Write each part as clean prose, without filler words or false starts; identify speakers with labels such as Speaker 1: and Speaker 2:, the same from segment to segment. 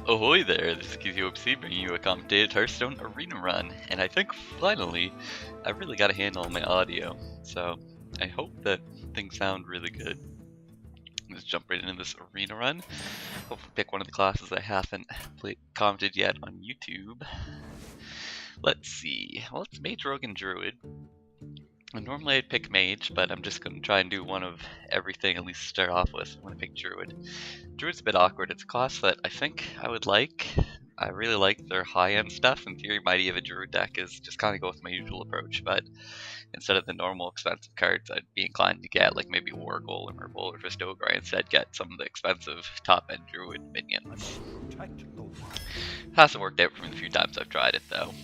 Speaker 1: Ahoy there, this is KZOPC bringing you a commentated Hearthstone arena run, and I think finally I really got a handle on my audio, so I hope that things sound really good. Let's jump right into this arena run. Hopefully pick one of the classes I haven't commented yet on YouTube. Let's see, well it's Mage, Rogue, and Druid. And normally I'd pick Mage, but I'm just going to try and do one of everything, at least start off with. I'm going to pick Druid. Druid's a bit awkward. It's a class that I think I would like. I really like their high-end stuff. In theory, my idea of a Druid deck is just kind of go with my usual approach, but instead of the normal expensive cards, I'd be inclined to get like maybe War Golem or Bowl or Festoga. I instead get some of the expensive top-end Druid minions. Hasn't worked out for me the few times I've tried it, though.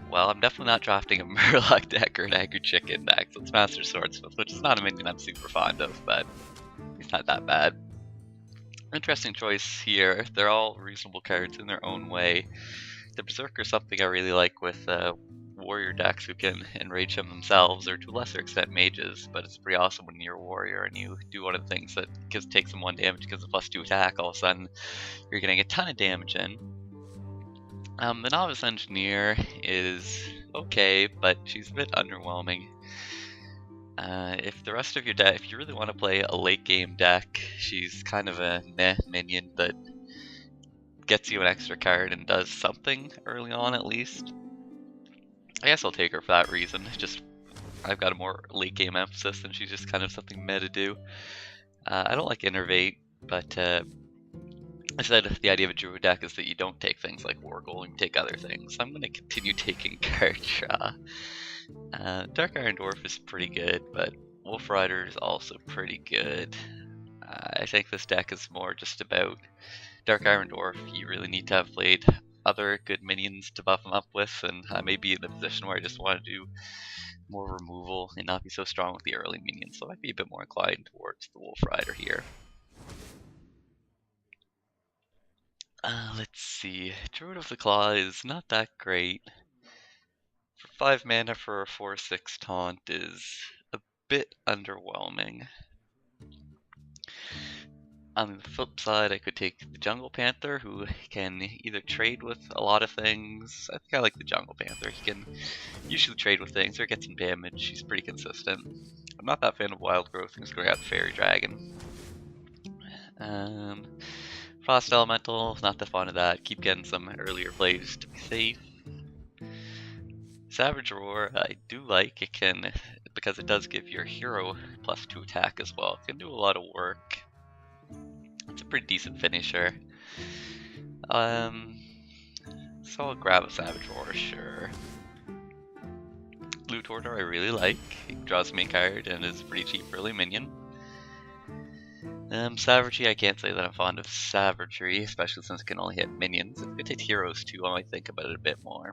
Speaker 1: Well, I'm definitely not drafting a Murloc deck or an Angry Chicken deck, so it's Master Swordsmith, which is not a minion I'm super fond of, but it's not that bad. Interesting choice here. They're all reasonable cards in their own way. The Berserker is something I really like with warrior decks who can enrage them themselves, or to a lesser extent mages, but it's pretty awesome when you're a warrior and you do one of the things that takes them 1 damage because of +2 attack. All of a sudden, you're getting a ton of damage in. The Novice Engineer is okay, but she's a bit underwhelming. If the rest of your deck, if you really want to play a late game deck, she's kind of a meh minion that gets you an extra card and does something early on at least. I guess I'll take her for that reason. Just I've got a more late game emphasis and she's just kind of something meh to do. I don't like Innervate, but I said the idea of a Druid deck is that you don't take things like War Golem, you take other things. So I'm going to continue taking card draw. Dark Iron Dwarf is pretty good, but Wolf Rider is also pretty good. I think this deck is more just about Dark Iron Dwarf. You really need to have played other good minions to buff them up with, and I may be in a position where I just want to do more removal and not be so strong with the early minions, so I might be a bit more inclined towards the Wolf Rider here. Let's see. Druid of the Claw is not that great. For 5 mana for a 4/6 taunt is a bit underwhelming. On the flip side, I could take the Jungle Panther, who can either trade with a lot of things. I think I like the Jungle Panther. He can usually trade with things or get some damage. He's pretty consistent. I'm not that fan of Wild Growth. I'm just going out the Fairy Dragon. Frost Elemental, not that fond of that. Keep getting some earlier plays to be safe. Savage Roar, I do like. It can, because it does give your hero +2 attack as well. It can do a lot of work. It's a pretty decent finisher. So I'll grab a Savage Roar, sure. Loot Order I really like. It draws me a card and is pretty cheap early minion. Savagery, I can't say that I'm fond of Savagery, especially since it can only hit minions. If it hit heroes too, I might think about it a bit more.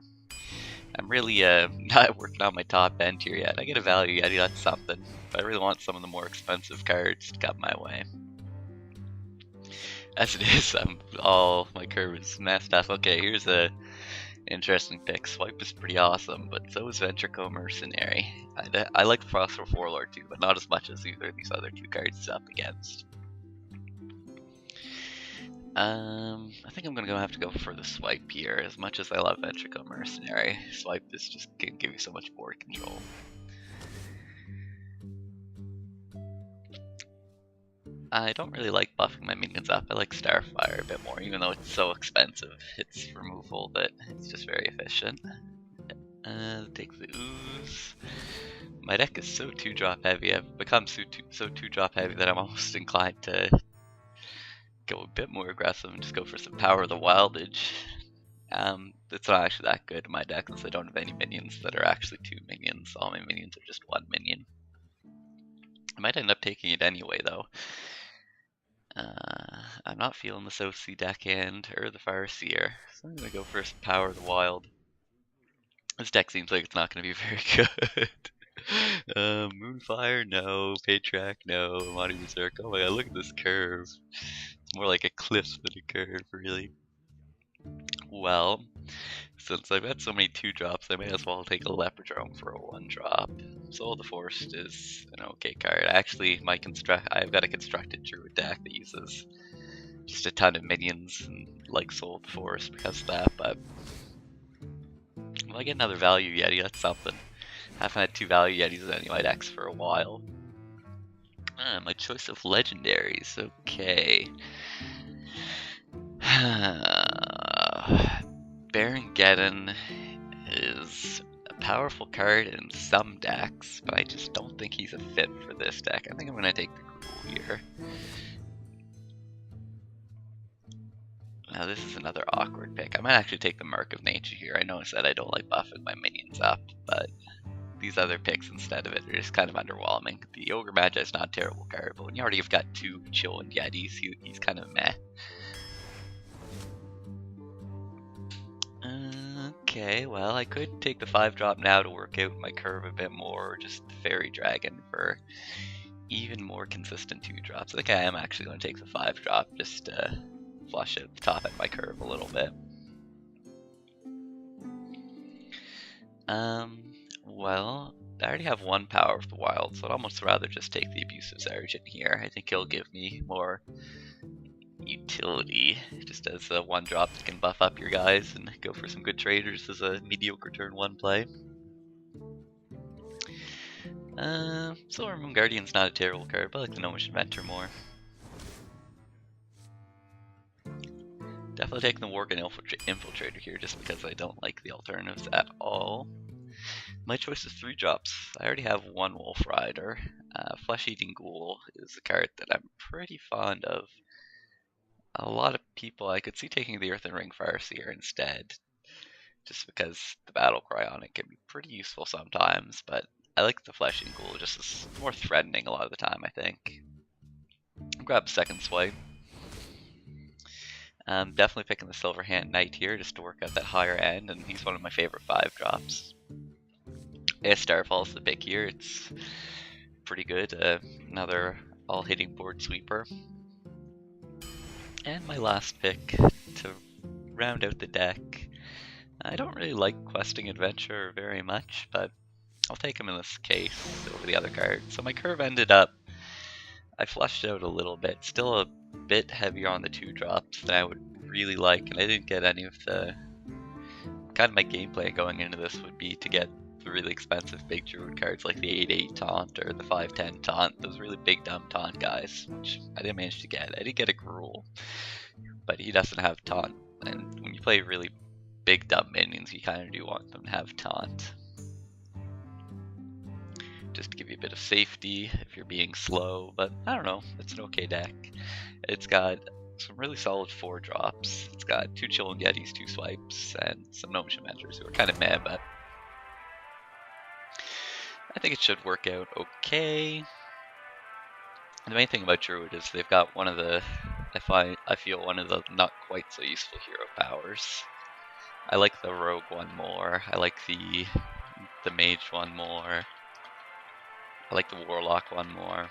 Speaker 1: I'm really not working on my top end here yet. I get a value yeti, that's something. But I really want some of the more expensive cards to come my way. As it is, all my curve is messed up. Okay, here's a interesting pick. Swipe is pretty awesome, but so is Ventrico Mercenary. I like Frostful Warlord too, but not as much as either of these other 2 cards it's up against. I think I'm gonna have to go for the Swipe here. As much as I love Ventrico Mercenary, Swipe is just gonna give you so much board control. I don't really like buffing my minions up. I like Starfire a bit more, even though it's so expensive. It's removal, but it's just very efficient. Take the Ooze. My deck is so 2-drop heavy. I've become so 2-drop heavy that I'm almost inclined to go a bit more aggressive and just go for some Power of the Wildage. It's not actually that good in my deck since I don't have any minions that are actually 2 minions. All my minions are just 1 minion. I might end up taking it anyway though. I'm not feeling the Soci deckhand or the Farseer, so I'm gonna go for some Power of the Wild. This deck seems like it's not gonna be very good. Moonfire, no. Paytrack, no. Monty Berserk. Oh my god, look at this curve. It's more like a cliff than a curve, really. Well, since I've had so many 2-drops, I may as well take a Leopardrome for a 1-drop. Soul of the Forest is an okay card. Actually, I've got a constructed Druid deck that uses just a ton of minions and like Soul of the Forest because of that, but well, I get another value Yeti, that's something. Haven't had 2 value Yetis in any of my decks for a while. My choice of legendaries, okay. Baron Geddon is a powerful card in some decks, but I just don't think he's a fit for this deck. I think I'm going to take the Gruul here. Now this is another awkward pick. I might actually take the Mark of Nature here. I noticed that I don't like buffing my minions up, but these other picks instead of it are just kind of underwhelming. The Ogre Magi is not a terrible card, but when you already have got 2 Chill and Yetis, he's kind of meh. Okay, well, I could take the 5-drop now to work out my curve a bit more, or just the Fairy Dragon for even more consistent 2-drops. I think I am actually going to take the 5-drop just to flush out the top end of my curve a little bit. Well, I already have 1 Power of the Wild, so I'd almost rather just take the Abusive Sergeant here. I think he'll give me more utility, just as a 1-drop that can buff up your guys and go for some good traders as a mediocre turn 1 play. Silver Moon Guardian's not a terrible card, but I like the Gnomish Inventor more. Definitely taking the Worgen Infiltrator here just because I don't like the alternatives at all. My choice is 3-drops. I already have 1 Wolf Rider. Flesh Eating Ghoul is a card that I'm pretty fond of. A lot of people, I could see taking the Earthen Ring Farseer instead, just because the battle cry on it can be pretty useful sometimes, but I like the Flesh Eating Ghoul just as more threatening a lot of the time, I think. I'll grab second swipe. I'm definitely picking the Silver Hand Knight here just to work out that higher end, and he's one of my favorite 5-drops. Starfall's the pick here, it's pretty good, another all-hitting board sweeper. And my last pick to round out the deck. I don't really like Questing Adventure very much, but I'll take him in this case over the other card. So my curve ended up, I flushed out a little bit, still a bit heavier on the 2-drops than I would really like, and I didn't get any of the, kind of my gameplay going into this would be to get the really expensive big Druid cards like the 8/8 Taunt or the 5/10 Taunt, those really big dumb Taunt guys, which I didn't manage to get. I did get a Gruul, but he doesn't have Taunt, and when you play really big dumb minions, you kind of do want them to have Taunt. Just to give you a bit of safety if you're being slow, but I don't know, it's an okay deck. It's got some really solid 4-drops. It's got 2 Chill and Yetis, 2 swipes, and some Gnomish Inventors who are kind of meh, but I think it should work out okay. The main thing about Druid is they've got one of the, I feel one of the not quite so useful hero powers. I like the Rogue one more. I like the Mage one more. I like the Warlock one more.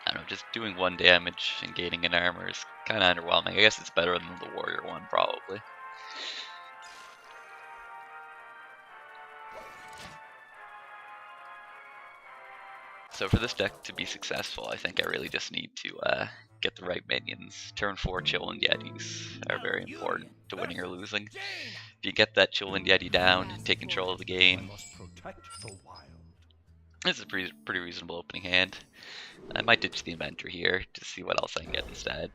Speaker 1: I don't know, just doing 1 damage and gaining an armor is kind of underwhelming. I guess it's better than the Warrior one, probably. So for this deck to be successful, I think I really just need to get the right minions. Turn 4 Chill and Yetis are very important to winning or losing. If you get that Chill and Yeti down and take control of the game, this is a pretty reasonable opening hand. I might ditch the Inventor here to see what else I can get instead.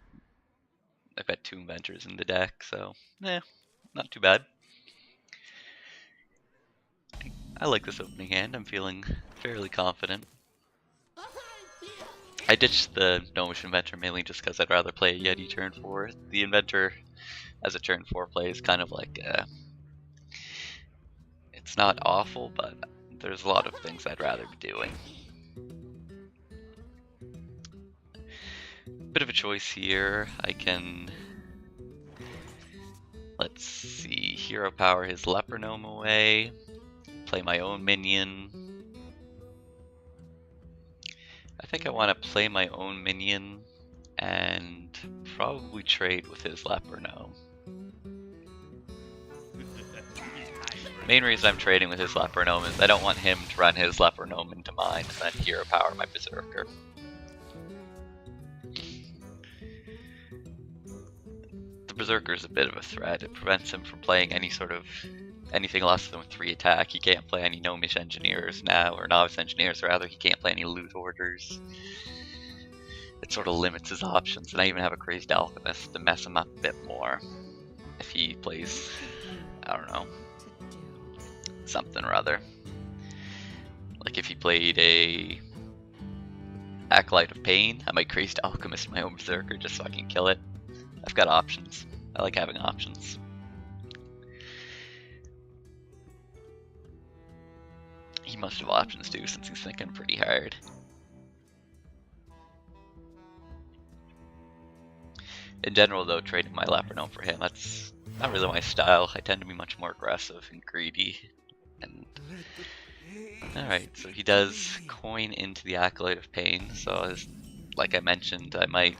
Speaker 1: I've got 2 Inventors in the deck, so not too bad. I like this opening hand. I'm feeling fairly confident. I ditched the Gnomish Inventor mainly just because I'd rather play a Yeti turn 4. The Inventor as a turn 4 play is kind of like, it's not awful, but there's a lot of things I'd rather be doing. Bit of a choice here. I can, let's see, hero power his Leper Gnome away, play my own minion. I think I want to play my own minion and probably trade with his Leper Gnome. Main reason I'm trading with his Leper Gnome is I don't want him to run his Leper Gnome into mine and then hero power my Berserker. the Berserker's a bit of a threat. It prevents him from playing anything less than 3 attack. He can't play any Gnomish Engineers now, or Novice Engineers rather. He can't play any Loot Orders. It sort of limits his options, and I even have a Crazed Alchemist to mess him up a bit more. If he plays, I don't know, something or other. Like if he played a Acolyte of Pain, I might Crazed Alchemist my own Berserker just so I can kill it. I've got options. I like having options. He must have options too, since he's thinking pretty hard. In general though, trading my Leopardome for him, that's not really my style. I tend to be much more aggressive and greedy. And alright, so he does coin into the Acolyte of Pain, so like I mentioned, I might...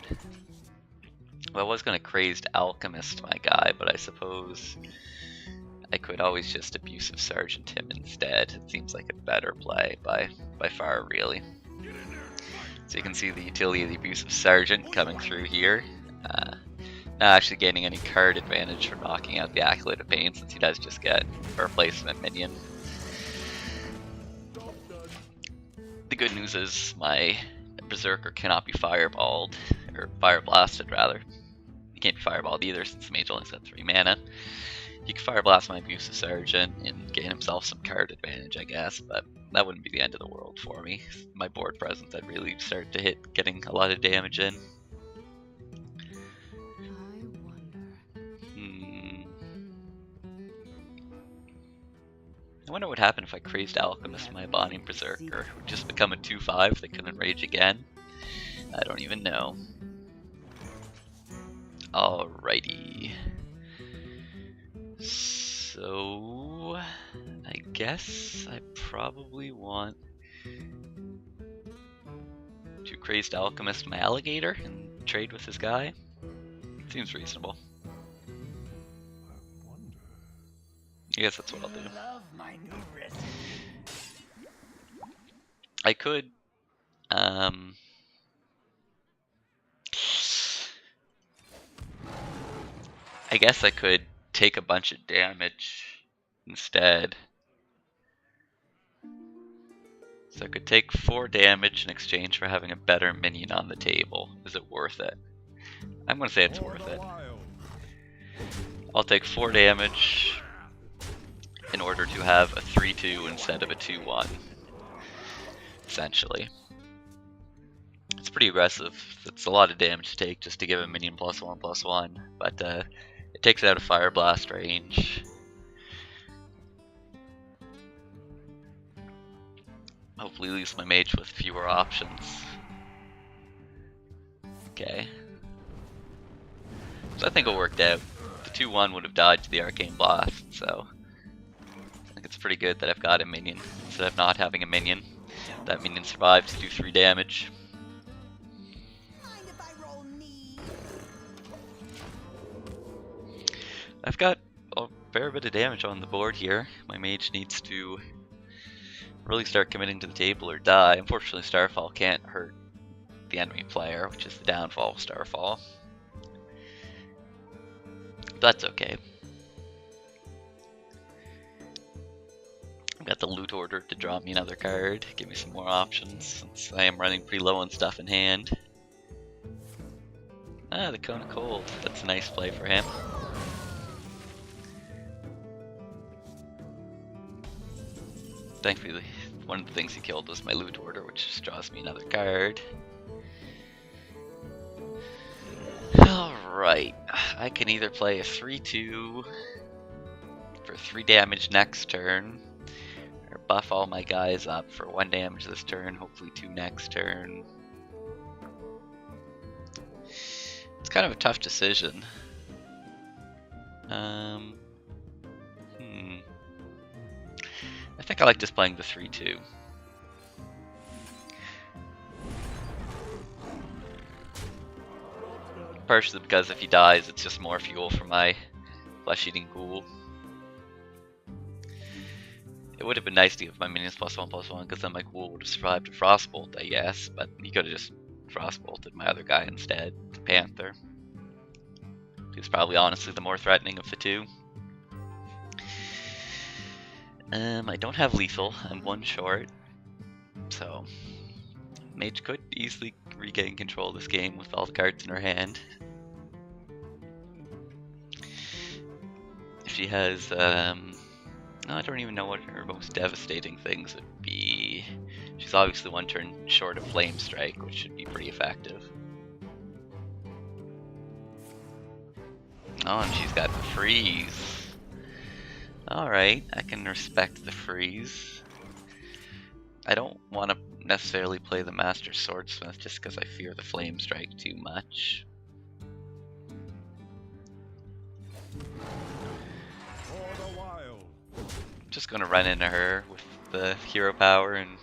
Speaker 1: Well, I was going to Crazed Alchemist my guy, but I suppose I could always just Abusive Sergeant him instead. It seems like a better play by far, really. So you can see the utility of the Abusive Sergeant coming through here. Not actually gaining any card advantage for knocking out the Acolyte of Pain, since he does just get a replacement minion. The good news is my Berserker cannot be fireballed, or fire blasted rather. He can't be fireballed either since the mage only got 3 mana. He could fire blast my Abusive Sergeant and gain himself some card advantage, I guess, but that wouldn't be the end of the world for me. My board presence, I'd really start to hit getting a lot of damage in. I wonder what would happen if I Crazed Alchemist my Bonnie Berserker. Would just become a 2/5 that can enrage again? I don't even know. Alrighty. So I guess I probably want to Crazed Alchemist my Alligator and trade with this guy. Seems reasonable. I guess that's what I'll do. I could, I guess I could take a bunch of damage instead. So I could take 4 damage in exchange for having a better minion on the table. Is it worth it? I'm gonna say it's worth it. I'll take 4 damage in order to have a 3/2 instead of a 2/1. Essentially. It's pretty aggressive. It's a lot of damage to take just to give a minion +1/+1, but it takes it out of Fire Blast range. Hopefully leaves my mage with fewer options. Okay. So I think it worked out. The 2/1 would have died to the Arcane Blast, so I think it's pretty good that I've got a minion instead of not having a minion. That minion survived to do 3 damage. I've got a fair bit of damage on the board here. My mage needs to really start committing to the table or die. Unfortunately, Starfall can't hurt the enemy player, which is the downfall of Starfall. But that's okay. I've got the Loot Order to draw me another card, give me some more options, since I am running pretty low on stuff in hand. Ah, the Cone of Cold. That's a nice play for him. Thankfully, one of the things he killed was my Loot Order, which just draws me another card. Alright, I can either play a 3/2 for 3 damage next turn, or buff all my guys up for 1 damage this turn, hopefully 2 next turn. It's kind of a tough decision. I think I like just playing the 3/2. Partially because if he dies, it's just more fuel for my flesh-eating ghoul. It would have been nice to give my minions +1/+1, because then my ghoul would have survived a Frostbolt, I guess, but he could have just Frostbolted my other guy instead, the Panther. He's probably honestly the more threatening of the two. I don't have lethal. I'm one short. So, Mage could easily regain control of this game with all the cards in her hand. If she has, I don't even know what her most devastating things would be. She's obviously one turn short of Flame Strike, which should be pretty effective. Oh, and she's got Freeze. Alright, I can respect the Freeze. I don't want to necessarily play the Master Swordsmith just because I fear the Flame Strike too much. Just gonna run into her with the hero power and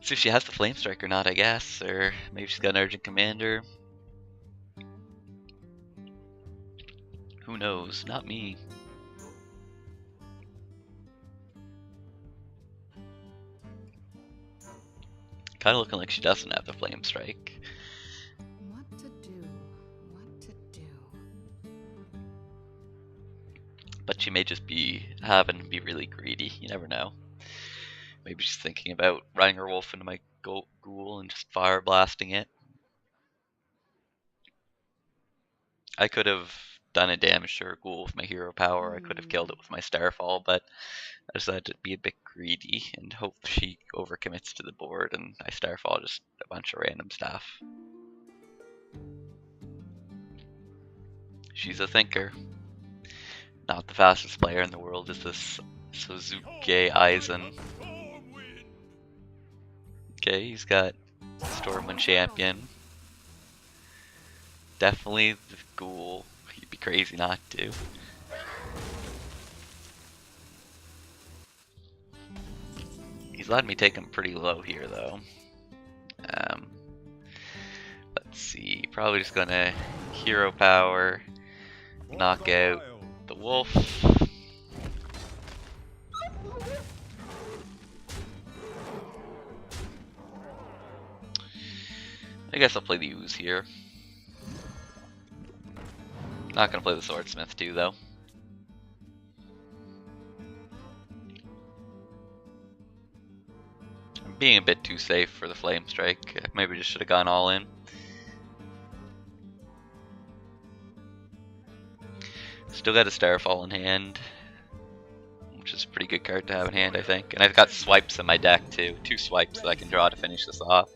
Speaker 1: see if she has the Flame Strike or not, I guess. Or maybe she's got an Urgent Commander. Who knows? Not me. Kinda looking like she doesn't have the Flame Strike.
Speaker 2: What to do? What to do?
Speaker 1: But she may just be having to be really greedy. You never know. Maybe she's thinking about running her wolf into my ghoul and just fire blasting it. I could have done a damage to her ghoul with my hero power. I could have killed it with my Starfall, but I decided to be a bit greedy and hope she overcommits to the board and I Starfall just a bunch of random stuff. She's a thinker. Not the fastest player in the world is this Suzuki Aizen. Okay, he's got Stormwind Champion. Definitely the ghoul. He'd be crazy not to. He's letting me take him pretty low here, though. Let's see. Probably just gonna hero power, knock out the wolf. I guess I'll play the ooze here. Not gonna play the swordsmith too, though. I'm being a bit too safe for the flame strike. Maybe just should have gone all in. Still got a Starfall in hand, which is a pretty good card to have in hand, I think. And I've got swipes in my deck too. 2 swipes that I can draw to finish this off.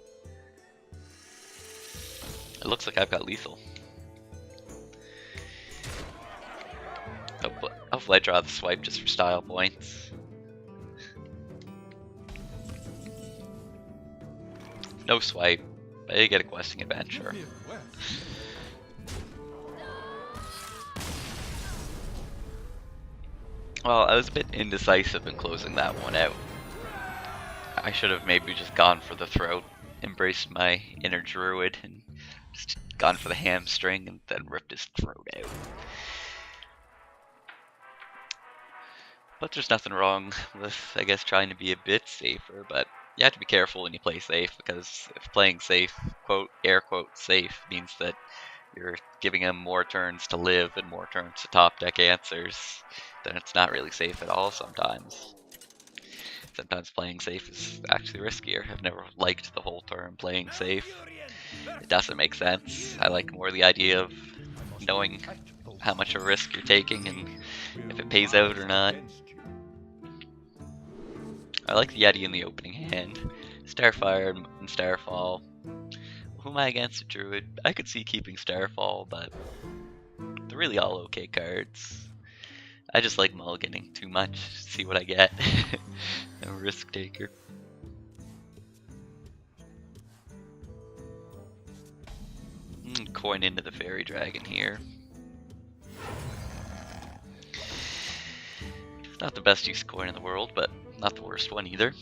Speaker 1: It looks like I've got lethal. Hopefully I draw the swipe just for style points. No swipe, but I get a questing adventure. Well, I was a bit indecisive in closing that one out. I should have maybe just gone for the throat, embraced my inner druid, and just gone for the hamstring and then ripped his throat out. But there's nothing wrong with, I guess, trying to be a bit safer, but you have to be careful when you play safe, because if playing safe, quote, air quote, safe, means that you're giving him more turns to live and more turns to top deck answers, then it's not really safe at all sometimes. Sometimes playing safe is actually riskier. I've never liked the whole term playing safe. It doesn't make sense. I like more the idea of knowing how much of a risk you're taking and if it pays out or not. I like the Yeti in the opening hand. Starfire and Starfall. Who am I against a Druid? I could see keeping Starfall, but they're really all okay cards. I just like mulliganing too much to see what I get. I'm a risk taker. Coin into the Fairy Dragon here. Not the best use of coin in the world, but not the worst one either.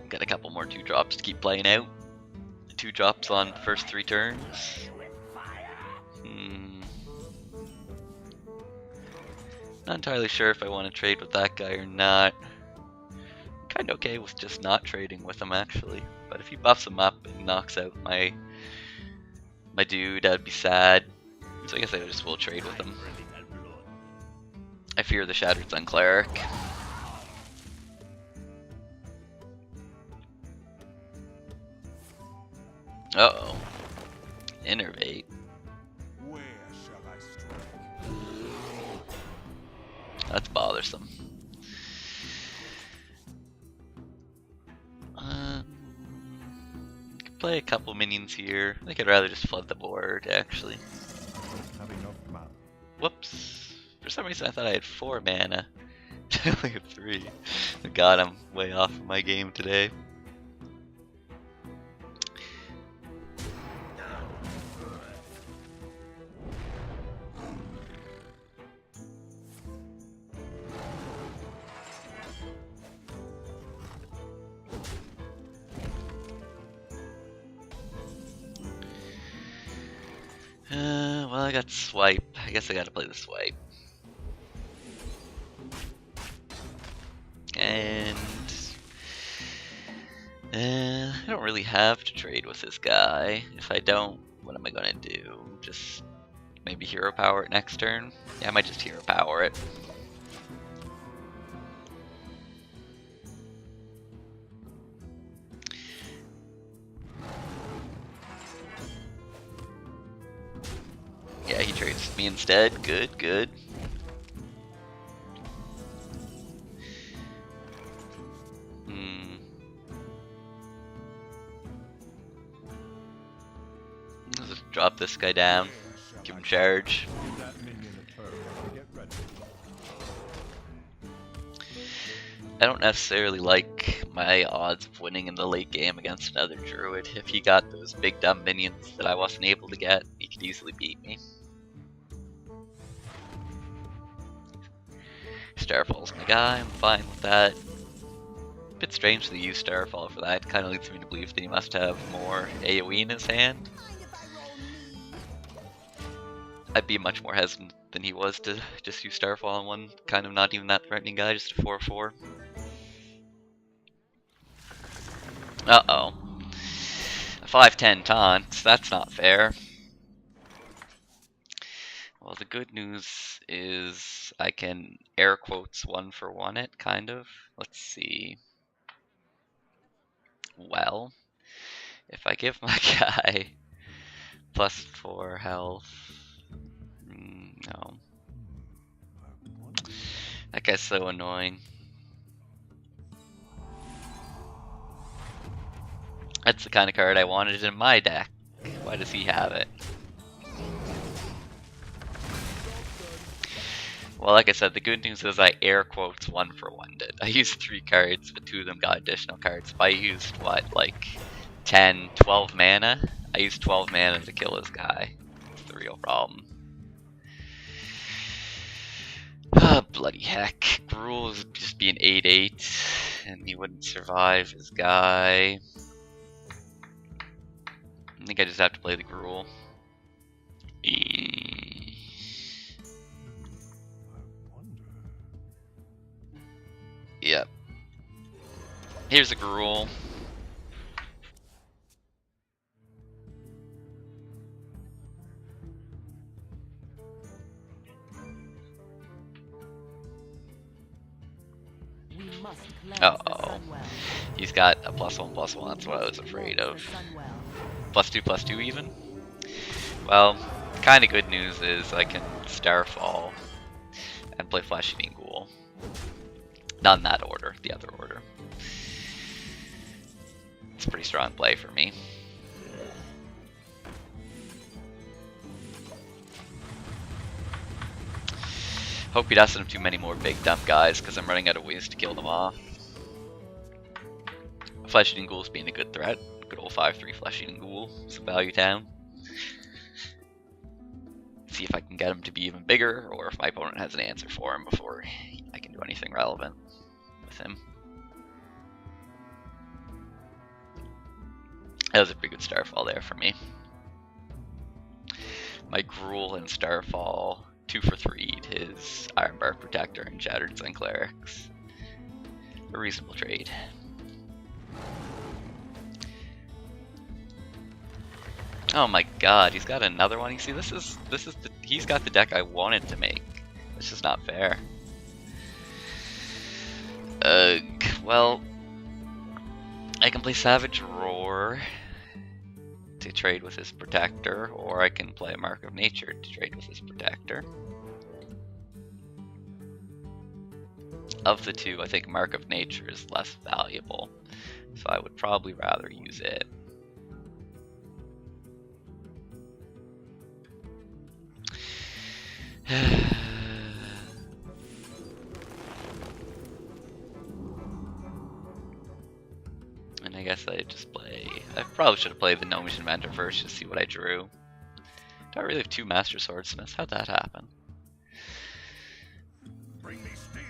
Speaker 1: Got a couple more 2-drops to keep playing out. 2 drops on the first 3 turns. Not entirely sure if I want to trade with that guy or not. I'm kind of okay with just not trading with him actually. But if he buffs him up and knocks out my my dude, I'd be sad. So I guess I just will trade with him. I fear the Shattered Sun Cleric. Uh-oh. Innervate.
Speaker 3: Where shall I strike?
Speaker 1: That's bothersome. Could play a couple minions here. I think I'd rather just flood the board, actually.
Speaker 3: Have enough mana.
Speaker 1: Whoops. For some reason I thought I had 4 mana. I only have 3. God, I'm way off of my game today. Well, I got swipe. I guess I gotta play the swipe. And I don't really have to trade with this guy. If I don't, what am I gonna do? Just maybe hero power it next turn? Yeah, I might just hero power it. Yeah, he trades with me instead. Good, good. Let's just drop this guy down. Give him charge.
Speaker 3: Give that minion a turn to get ready.
Speaker 1: I don't necessarily like my odds of winning in the late game against another Druid. If he got those big dumb minions that I wasn't able to get, he could easily beat me. Starfall's my guy, I'm fine with that. Bit strange to use Starfall for that. Kind of leads me to believe that he must have more AoE in his hand. I'd be much more hesitant than he was to just use Starfall on one kind of not even that threatening guy, just a 4/4. Uh-oh. A 5/10 taunt, that's not fair. Well, the good news is I can air quotes 1-for-1 it, kind of. Let's see. Well, if I give my guy +4 health, no. That guy's so annoying. That's the kind of card I wanted in my deck. Why does he have it? Well, like I said, the good news is I air quotes 1-for-1'd it. I used 3 cards, but 2 of them got additional cards. If I used, what, like 10, 12 mana? I used 12 mana to kill this guy. That's the real problem. Ah, bloody heck. Gruul would just be an 8/8, and he wouldn't survive his guy. I think I just have to play the Gruul. Yep. Here's a Gruul. Uh-oh. He's got a +1/+1, that's what I was afraid of. +2/+2 even? Well, kinda good news is I can Starfall and play Flesh-Eating Ghoul. Not in that order, the other order. It's a pretty strong play for me. Hope he doesn't have too many more big dumb guys, because I'm running out of ways to kill them off. Flesh-Eating Ghoul's being a good threat. Good old 5/3 Flesh-Eating Ghoul. It's a value town. See if I can get him to be even bigger, or if my opponent has an answer for him before I can do anything relevant with him. That was a pretty good Starfall there for me. My Gruul and Starfall 2-for-3'd his Ironbark Protector and Shattered Sun Clerics. A reasonable trade. Oh my god, he's got another one. You see, he's got the deck I wanted to make. It's just not fair. Well, I can play Savage Roar to trade with his Protector, or I can play Mark of Nature to trade with his Protector. Of the two, I think Mark of Nature is less valuable, so I would probably rather use it. And I guess I just play... I probably should have played the Gnomish Inventor first to see what I drew. Do I really have 2 Master Swordsmiths? How'd that happen?
Speaker 3: Bring me steel.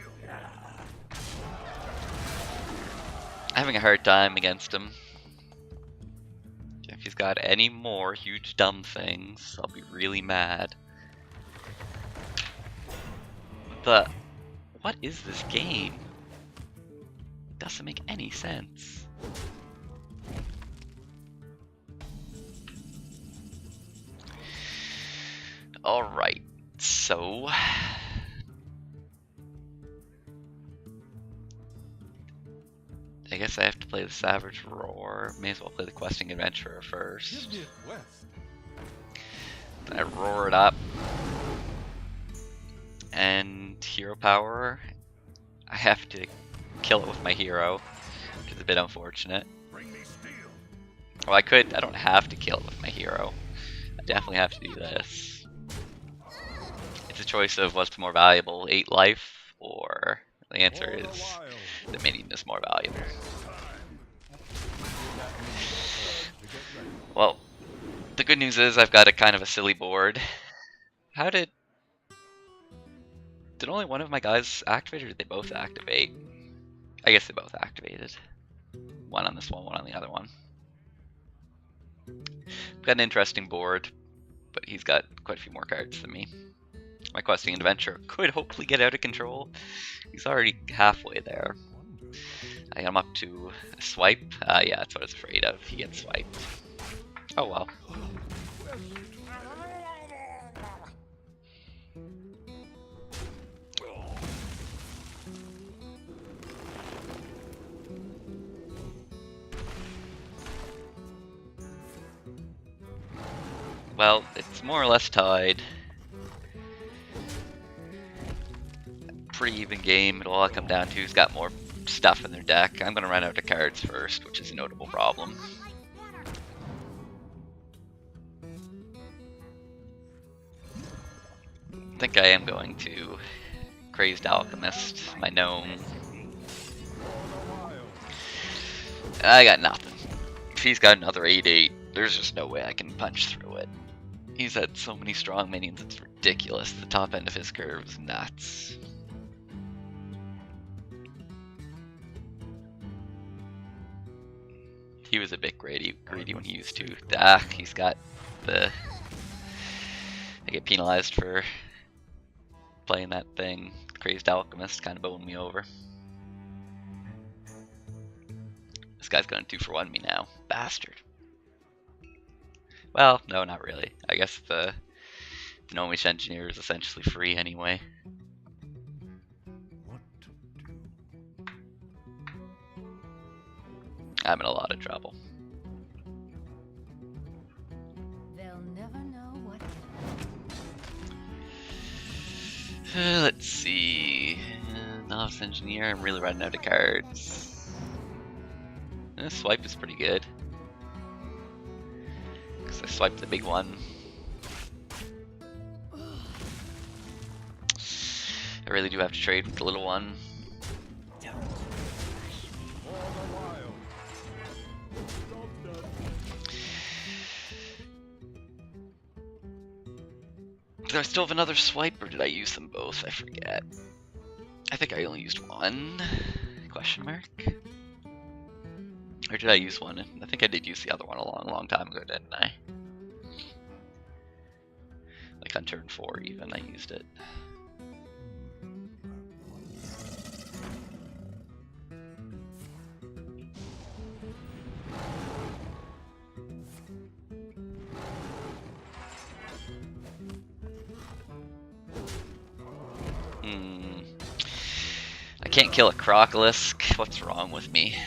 Speaker 1: Having a hard time against him. If he's got any more huge dumb things, I'll be really mad. But what is this game? Doesn't make any sense. Alright, so I guess I have to play the Savage Roar. May as well play the Questing Adventurer first.
Speaker 3: Give me a quest.
Speaker 1: Then I roar it up. And Hero Power. I have to kill it with my hero, which is a bit unfortunate.
Speaker 3: Bring me steel.
Speaker 1: Well, I could. I don't have to kill it with my hero. I definitely have to do this. It's a choice of what's more valuable, 8 life, or the answer
Speaker 3: All the
Speaker 1: is
Speaker 3: while.
Speaker 1: the minion is more valuable. Well, the good news is I've got a kind of a silly board. How did only one of my guys activate, or did they both activate? I guess they both activated. One on this one on the other one. Got an interesting board, but he's got quite a few more cards than me. My Questing Adventure could hopefully get out of control. He's already halfway there. I got him up to a swipe. Yeah, that's what I was afraid of. He gets swiped. Oh well. Well, it's more or less tied. Pretty even game. It'll all come down to who's got more stuff in their deck. I'm gonna run out of cards first, which is a notable problem. I think I am going to Crazed Alchemist, my gnome. I got nothing. If he's got another 8/8, there's just no way I can punch through it. He's had so many strong minions, it's ridiculous. The top end of his curve is nuts. He was a bit greedy when he used to. He's got the... I get penalized for playing that thing. Crazed Alchemist kind of boned me over. This guy's gonna 2-for-1 me now. Bastard. Well, no, not really. I guess the Gnomish Engineer is essentially free anyway.
Speaker 3: What to do?
Speaker 1: I'm in a lot of trouble.
Speaker 2: They'll never know what.
Speaker 1: Let's see. Novice Engineer, I'm really running out of cards. This swipe is pretty good. Because I swiped the big one. I really do have to trade with the little one. Do I still have another swipe, or did I use them both? I forget. I think I only used one? Question mark? Or did I use one? I think I did use the other one a long time ago, didn't I? Like on turn 4 even, I used it. Can't kill a Crocolisk. What's wrong with me?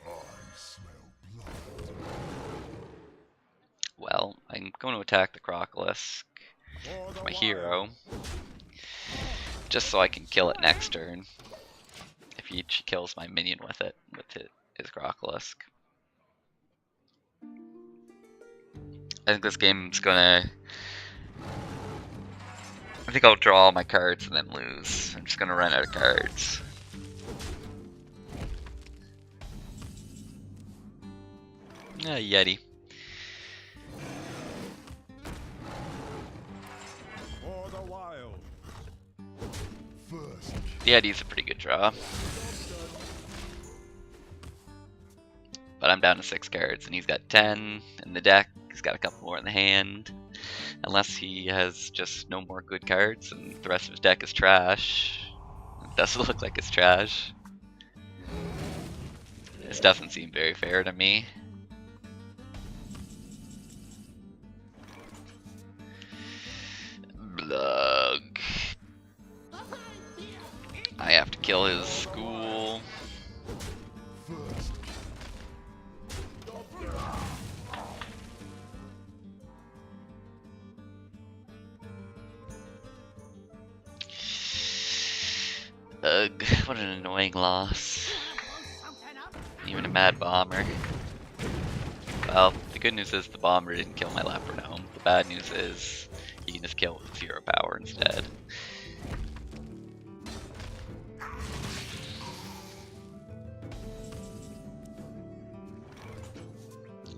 Speaker 3: I smell blood.
Speaker 1: Well, I'm going to attack the Crocolisk,
Speaker 3: For the
Speaker 1: my
Speaker 3: wild.
Speaker 1: hero, just so I can kill it next turn. If he kills my minion with it, with his Crocolisk. I think this game's gonna... I think I'll draw all my cards and then lose. I'm just gonna run out of cards. Yeti.
Speaker 3: For the wild. First.
Speaker 1: Yeti's a pretty good draw. But I'm down to 6 cards, and he's got 10 in the deck. He's got a couple more in the hand. Unless he has just no more good cards, and the rest of his deck is trash. It doesn't look like it's trash. This doesn't seem very fair to me. Blug. I have to kill his school.
Speaker 3: First.
Speaker 1: Ugh, what an annoying loss. Even a mad bomber. Well, the good news is the bomber didn't kill my Leopardome. The bad news is he can just kill with 0 power instead.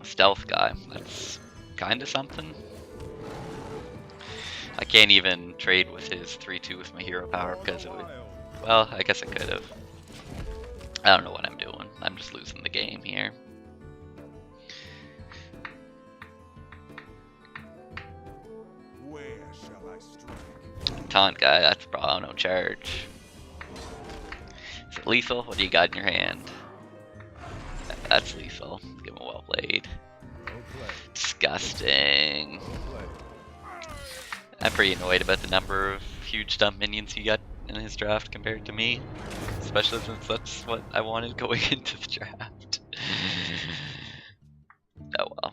Speaker 1: Stealth guy, that's kinda something. I can't even trade with his 3-2 with my hero power because it would... Well, I guess I could have. I don't know what I'm doing. I'm just losing the game here.
Speaker 3: Where shall I strike?
Speaker 1: Taunt guy, that's probably no charge. Is it lethal? What do you got in your hand? That's lethal. Give him a well played.
Speaker 3: Well played.
Speaker 1: Disgusting.
Speaker 3: Well played.
Speaker 1: I'm pretty annoyed about the number of huge dump minions he got in his draft compared to me. Especially since that's what I wanted going into the draft. Oh well.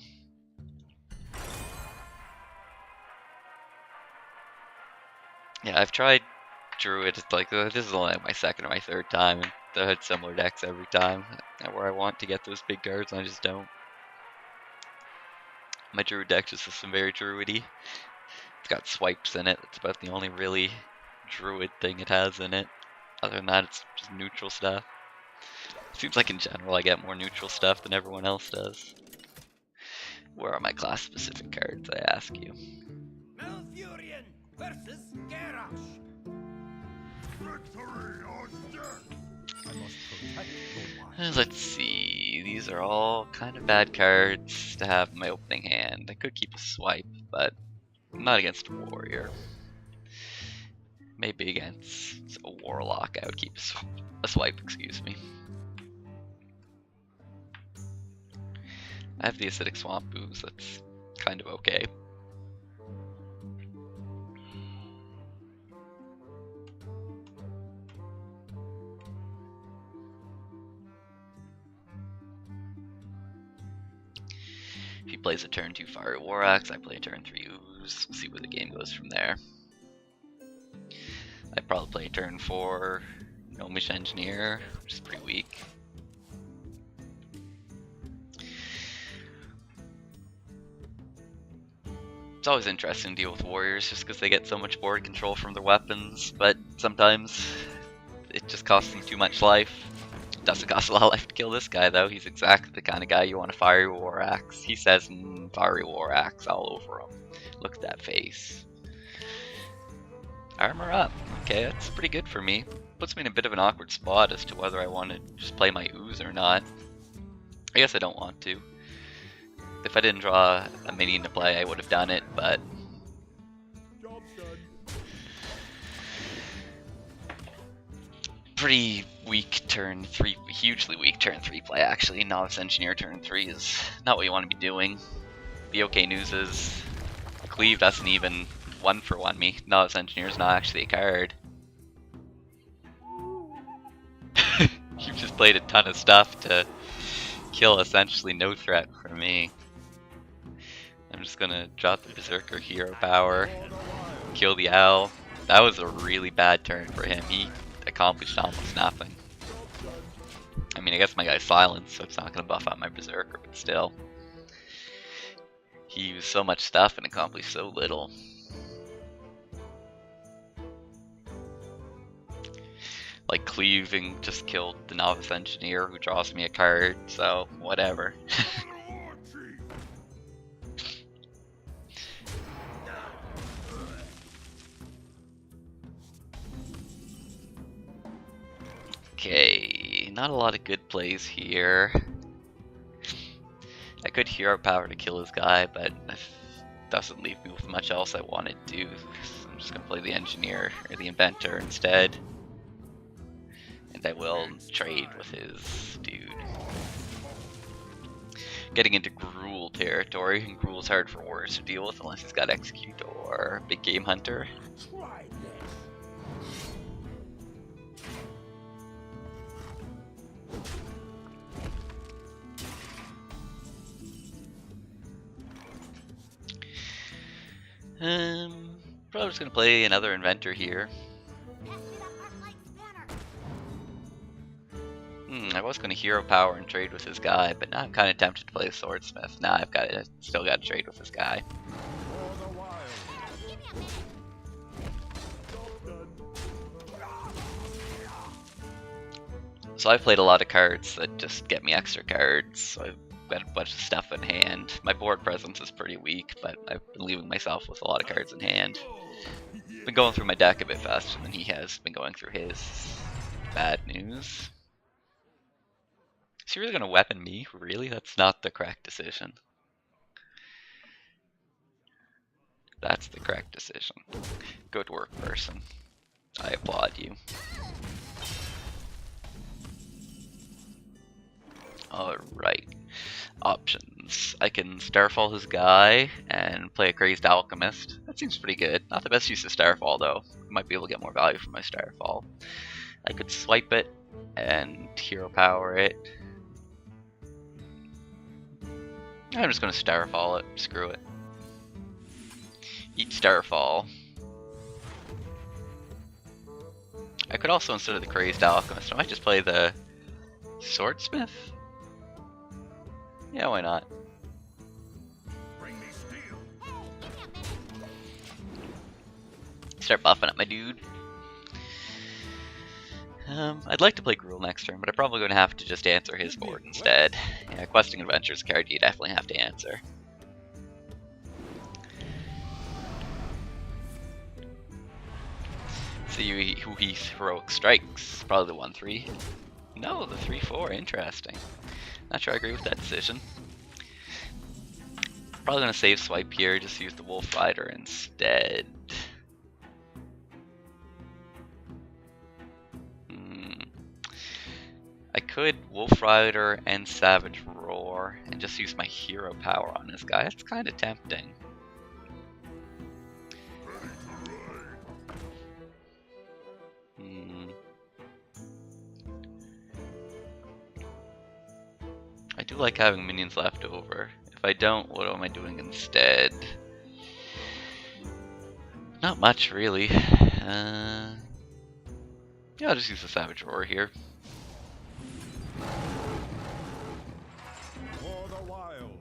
Speaker 1: Yeah, I've tried Druid. It's like this is only my second or my third time. And I had similar decks every time where I want to get those big cards and I just don't. My Druid deck just is some very Druidy. It's got swipes in it. It's about the only really Druid thing it has in it. Other than that, it's just neutral stuff. Seems like in general I get more neutral stuff than everyone else does. Where are my class-specific cards, I ask you?
Speaker 3: Malfurion versus Garrosh. Victory or death. I must protect the wild.
Speaker 1: Let's see. These are all kind of bad cards to have in my opening hand. I could keep a swipe, but not against a warrior. Maybe against a warlock I would keep a swipe, excuse me. I have the acidic swamp ooze, that's kind of okay. If he plays a turn 2 Fiery War Axe, I play a turn 3 Ooze. We'll see where the game goes from there. I'd probably play a turn 4 Gnomish Engineer, which is pretty weak. It's always interesting to deal with warriors just because they get so much board control from their weapons, but sometimes it just costs them too much life. It doesn't cost a lot of life to kill this guy though. He's exactly the kind of guy you want a Fiery War Axe. He says Fiery War Axe all over him. Look at that face. Armor up. Okay, that's pretty good for me. Puts me in a bit of an awkward spot as to whether I want to just play my ooze or not. I guess I don't want to. If I didn't draw a minion to play, I would have done it, but...
Speaker 3: Job's done.
Speaker 1: Pretty weak turn 3, hugely weak turn 3 play actually. Novice Engineer turn 3 is not what you want to be doing. The okay news is Cleave doesn't even 1-for-1 me. Novice Engineer is not actually a card. just played a ton of stuff to kill essentially no threat for me. I'm just gonna drop the Berserker hero power, kill the owl. That was a really bad turn for him. He accomplished almost nothing. I mean, I guess my guy's silenced, so it's not gonna buff out my Berserker, but still. He used so much stuff and accomplished so little. Like, cleaving just killed the Novice Engineer who draws me a card, so whatever. Okay, not a lot of good plays here. I could hero power to kill his guy, but it doesn't leave me with much else I want to do. So I'm just gonna play the engineer or the inventor instead. And I will trade with his dude. Getting into Gruul territory, and Gruul's hard for Warriors to deal with unless he's got Execute or Big Game Hunter. Probably just gonna play another inventor here. I was gonna hero power and trade with his guy, but now I'm kind of tempted to play a swordsmith. Now I've got to still got to trade with this guy. So I've played a lot of cards that just get me extra cards. So I've got a bunch of stuff in hand. My board presence is pretty weak, but I've been leaving myself with a lot of cards in hand. Been going through my deck a bit faster than he has been going through his. Bad news. Is he really gonna weapon me? Really? That's not the correct decision. That's the correct decision. Good work, person. I applaud you. Alright. Options. I can Starfall his guy and play a Crazed Alchemist. That seems pretty good. Not the best use of Starfall though. Might be able to get more value from my Starfall. I could swipe it and hero power it. I'm just gonna Starfall it. Screw it. Eat Starfall. I could also, instead of the Crazed Alchemist, I might just play the Swordsmith? Yeah, why not? Start buffing up my dude. I'd like to play Gruul next turn, but I'm probably going to have to just answer his board instead. Yeah, Questing Adventures card you definitely have to answer. See who he heroic strikes. Probably the 1-3. No, the 3-4. Interesting. Not sure I agree with that decision. Probably going to save swipe here, just use the Wolf Rider instead. I could Wolf Rider and Savage Roar and just use my hero power on this guy. That's kind of tempting. I do like having minions left over. If I don't, what am I doing instead? Not much, really. Yeah, I'll just use the Savage Roar here.
Speaker 3: For the wild.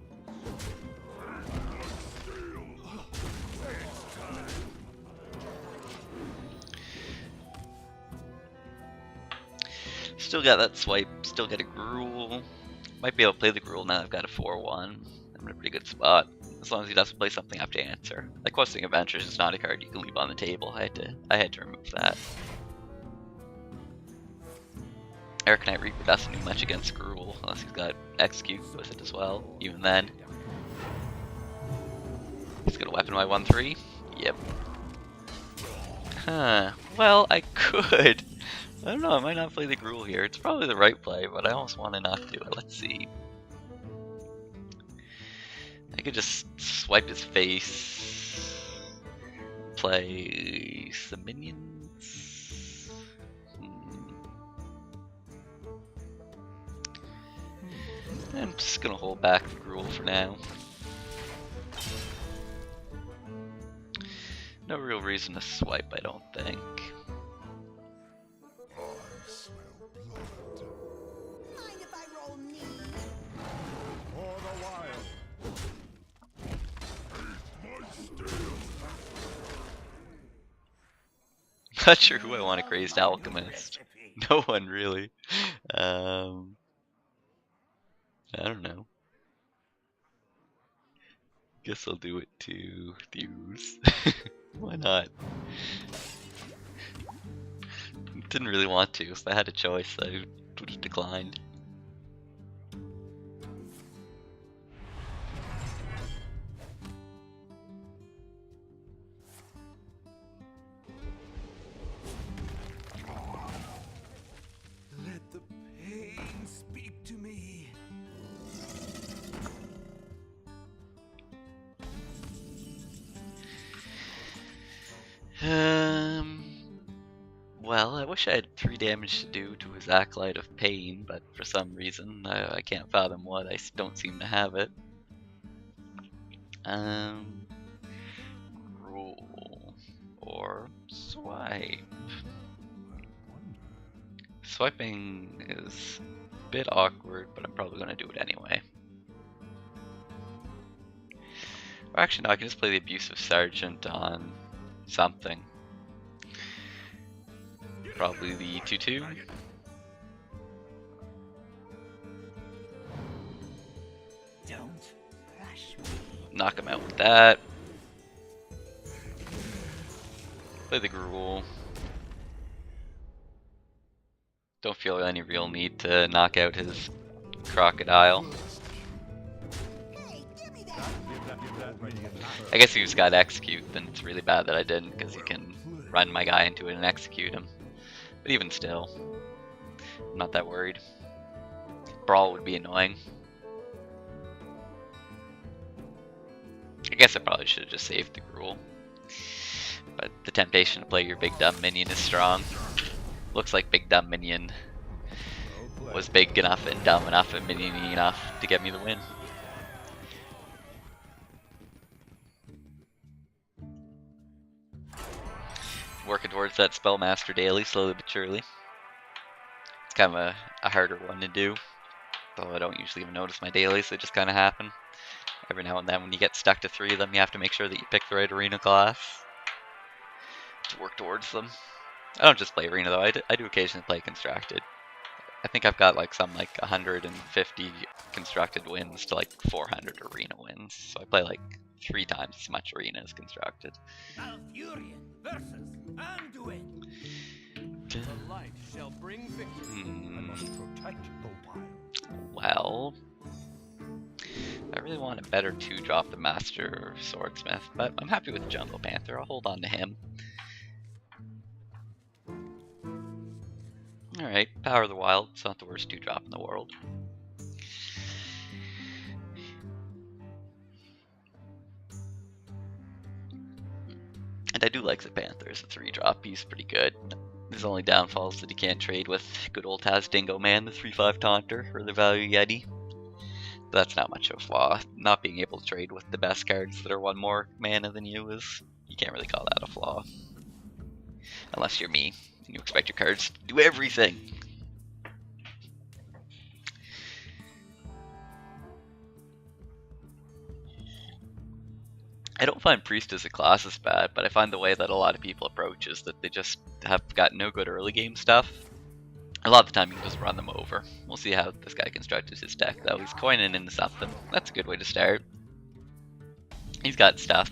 Speaker 1: Still got that swipe, still get a Gruul. Might be able to play the Gruul now I've got a 4-1. I'm in a pretty good spot. As long as he doesn't play something I have to answer. Like Questing Adventures is not a card you can leave on the table. I had to remove that. Arcanite Reaper doesn't do much against Gruul unless he's got Execute with it as well. Even then. He's gonna weapon my 1-3? Yep. Huh. Well, I could. I don't know, I might not play the Gruul here. It's probably the right play, but I almost want to not do it. Let's see. I could just swipe his face. Play some minions. I'm just gonna hold back the Gruul for now. No real reason to swipe, I don't think.
Speaker 3: I smell blood.
Speaker 2: Mind if I roll knee?
Speaker 3: For the wild. My steel.
Speaker 1: Not sure who I want a Crazed Alchemist. No one really. I don't know. Guess I'll do it to Thews. Why not? Didn't really want to, so I had a choice. I would have declined.
Speaker 3: Let the pain speak to me.
Speaker 1: Well, I wish I had 3 damage to do to his Acolyte of Pain, but for some reason, I can't fathom what, I don't seem to have it. Rule. Or swipe. Swiping is a bit awkward, but I'm probably going to do it anyway. Or actually, no, I can just play the Abusive Sergeant on something. Probably the 2-2.
Speaker 2: Don't rush me.
Speaker 1: Knock him out with that. Play the Gruul. Don't feel any real need to knock out his Crocodile.
Speaker 2: Hey, give me that!
Speaker 3: Give that radiant power.
Speaker 1: I guess if he's got Execute, then it's really bad that I didn't, because he can run my guy into it and execute him. But even still, I'm not that worried. Brawl would be annoying. I guess I probably should have just saved the Gruul. But the temptation to play your big dumb minion is strong. Looks like big dumb minion was big enough and dumb enough and minion-y enough to get me the win. Working towards that Spellmaster daily, slowly but surely. It's kind of a harder one to do. Though I don't usually even notice my dailies, they just kind of happen. Every now and then when you get stuck to 3 of them, you have to make sure that you pick the right arena class to work towards them. I don't just play arena though, I do occasionally play constructed. I think I've got like 150 constructed wins to like 400 arena wins. So I play like 3 times as much arena as constructed.
Speaker 4: Alfurion versus Anduin.
Speaker 3: The light shall bring victory. I must protect the wild.
Speaker 1: Well, I really want a better 2-drop than Master Swordsmith, but I'm happy with Jungle Panther. I'll hold on to him. Alright, Power of the Wild. It's not the worst 2-drop in the world. And I do like the Panther as a 3-drop. He's pretty good. His only downfall is that he can't trade with good old Taz Dingo Man, the 3-5 Taunter, or the Value Yeti. But that's not much of a flaw. Not being able to trade with the best cards that are 1 more mana than you can't really call that a flaw. Unless you're me, and you expect your cards to do everything. I don't find Priest as a class as bad, but I find the way that a lot of people approach is that they just have got no good early game stuff. A lot of the time you can just run them over. We'll see how this guy constructed his deck though. He's coining into something. That's a good way to start. He's got stuff.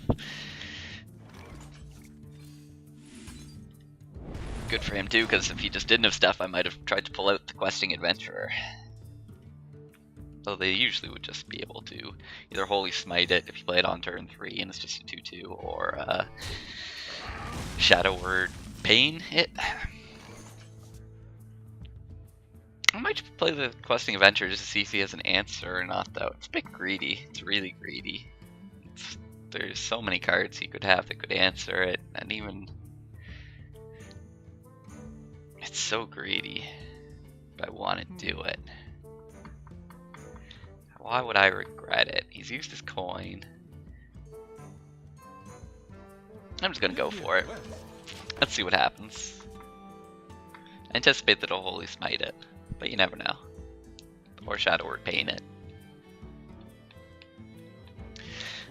Speaker 1: Good for him too, because if he just didn't have stuff, I might have tried to pull out the Questing Adventurer. So they usually would just be able to either Holy Smite it if you play it on turn 3 and it's just a 2-2, or Shadow Word Pain it. I might play the Questing Adventure just to see if he has an answer or not though. It's a bit greedy. It's really greedy. There's so many cards he could have that could answer it, and even... It's so greedy, but I want to do it. Why would I regret it? He's used his coin. I'm just gonna go for it. Let's see what happens. I anticipate that he'll Holy Smite it, but you never know. Or Shadow Word Paint it.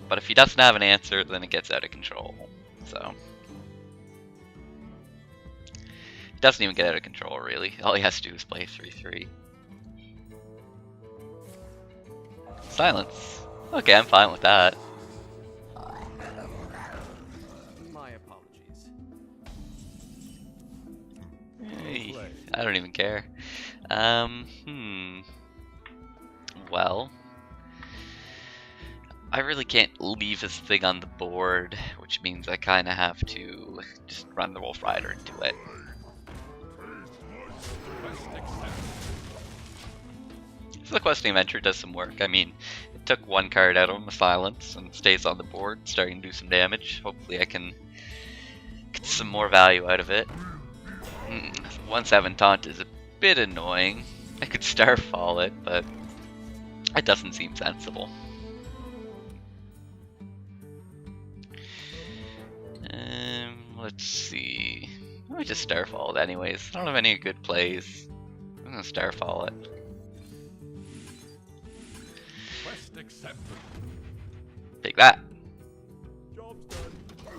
Speaker 1: But if he doesn't have an answer, then it gets out of control. So he doesn't even get out of control, really. All he has to do is play 3/3. Silence. Okay, I'm fine with that.
Speaker 3: My apologies.
Speaker 1: Hey, I don't even care. Well, I really can't leave this thing on the board, which means I kind of have to just run the Wolf Rider into it. So the Questing Adventure does some work. I mean, it took one card out of him, Silence, and stays on the board, starting to do some damage. Hopefully I can get some more value out of it. 1/7 Taunt is a bit annoying. I could Starfall it, but it doesn't seem sensible. Let's see. I might just Starfall it anyways. I don't have any good plays. I'm gonna Starfall it.
Speaker 3: Quest accepted.
Speaker 1: Take that.
Speaker 3: Job's done.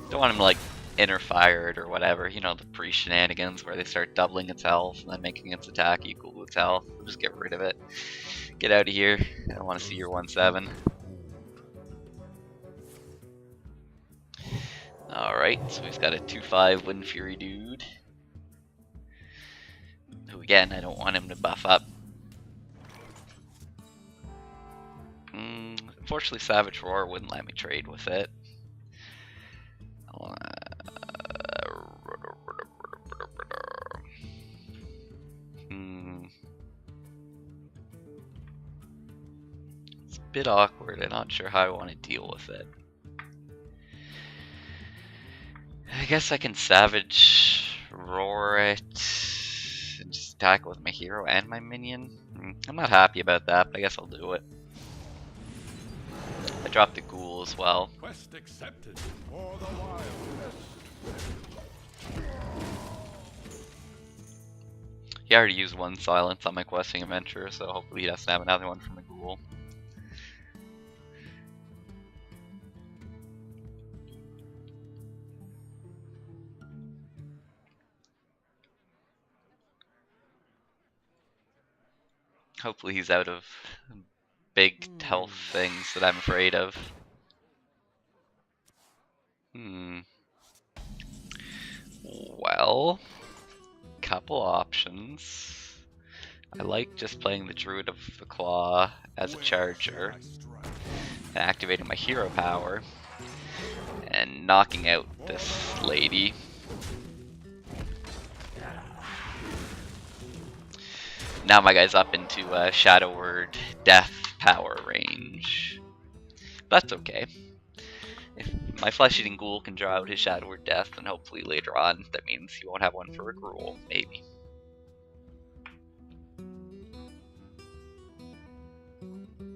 Speaker 1: Don't want him to like inner fire it or whatever. You know, the pre-shenanigans where they start doubling its health and then making its attack equal to its health. We'll just get rid of it. Get out of here. I don't want to see your 1/7. Alright, so he's got a 2/5 Wind Fury dude. Who again, I don't want him to buff up. Unfortunately, Savage Roar wouldn't let me trade with it. It's a bit awkward. I'm not sure how I want to deal with it. I guess I can Savage Roar it and just attack with my hero and my minion. I'm not happy about that, but I guess I'll do it. I dropped the Ghoul as well.
Speaker 3: Quest accepted. For the wild.
Speaker 1: He already used one Silence on my Questing Adventure, so hopefully he doesn't have another one from the Ghoul. Hopefully he's out of big health things that I'm afraid of. Well, couple options. I like just playing the Druid of the Claw as a charger and activating my hero power and knocking out this lady. Now my guy's up into Shadow Word Death power range. That's okay. If my Flesh-Eating Ghoul can draw out his Shadow Word Death, then hopefully later on that means he won't have one for a Gruul, maybe.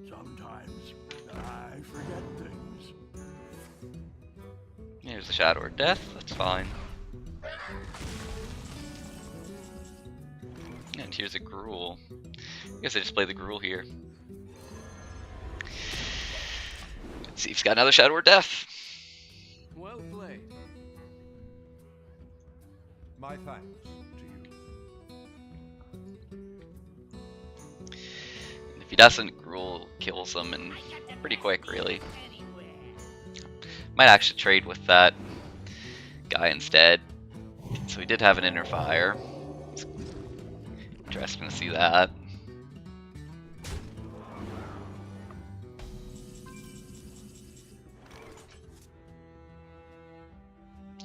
Speaker 3: Sometimes I forget things.
Speaker 1: Here's the Shadow Word Death, that's fine. And here's a Gruul. I guess I just play the Gruul here. Let's see if he's got another Shadow Word Death.
Speaker 3: Well played. My thanks to you.
Speaker 1: If he doesn't, Gruul kills him and pretty quick, really. Might actually trade with that guy instead. So he did have an Inner Fire. It's interesting to see that.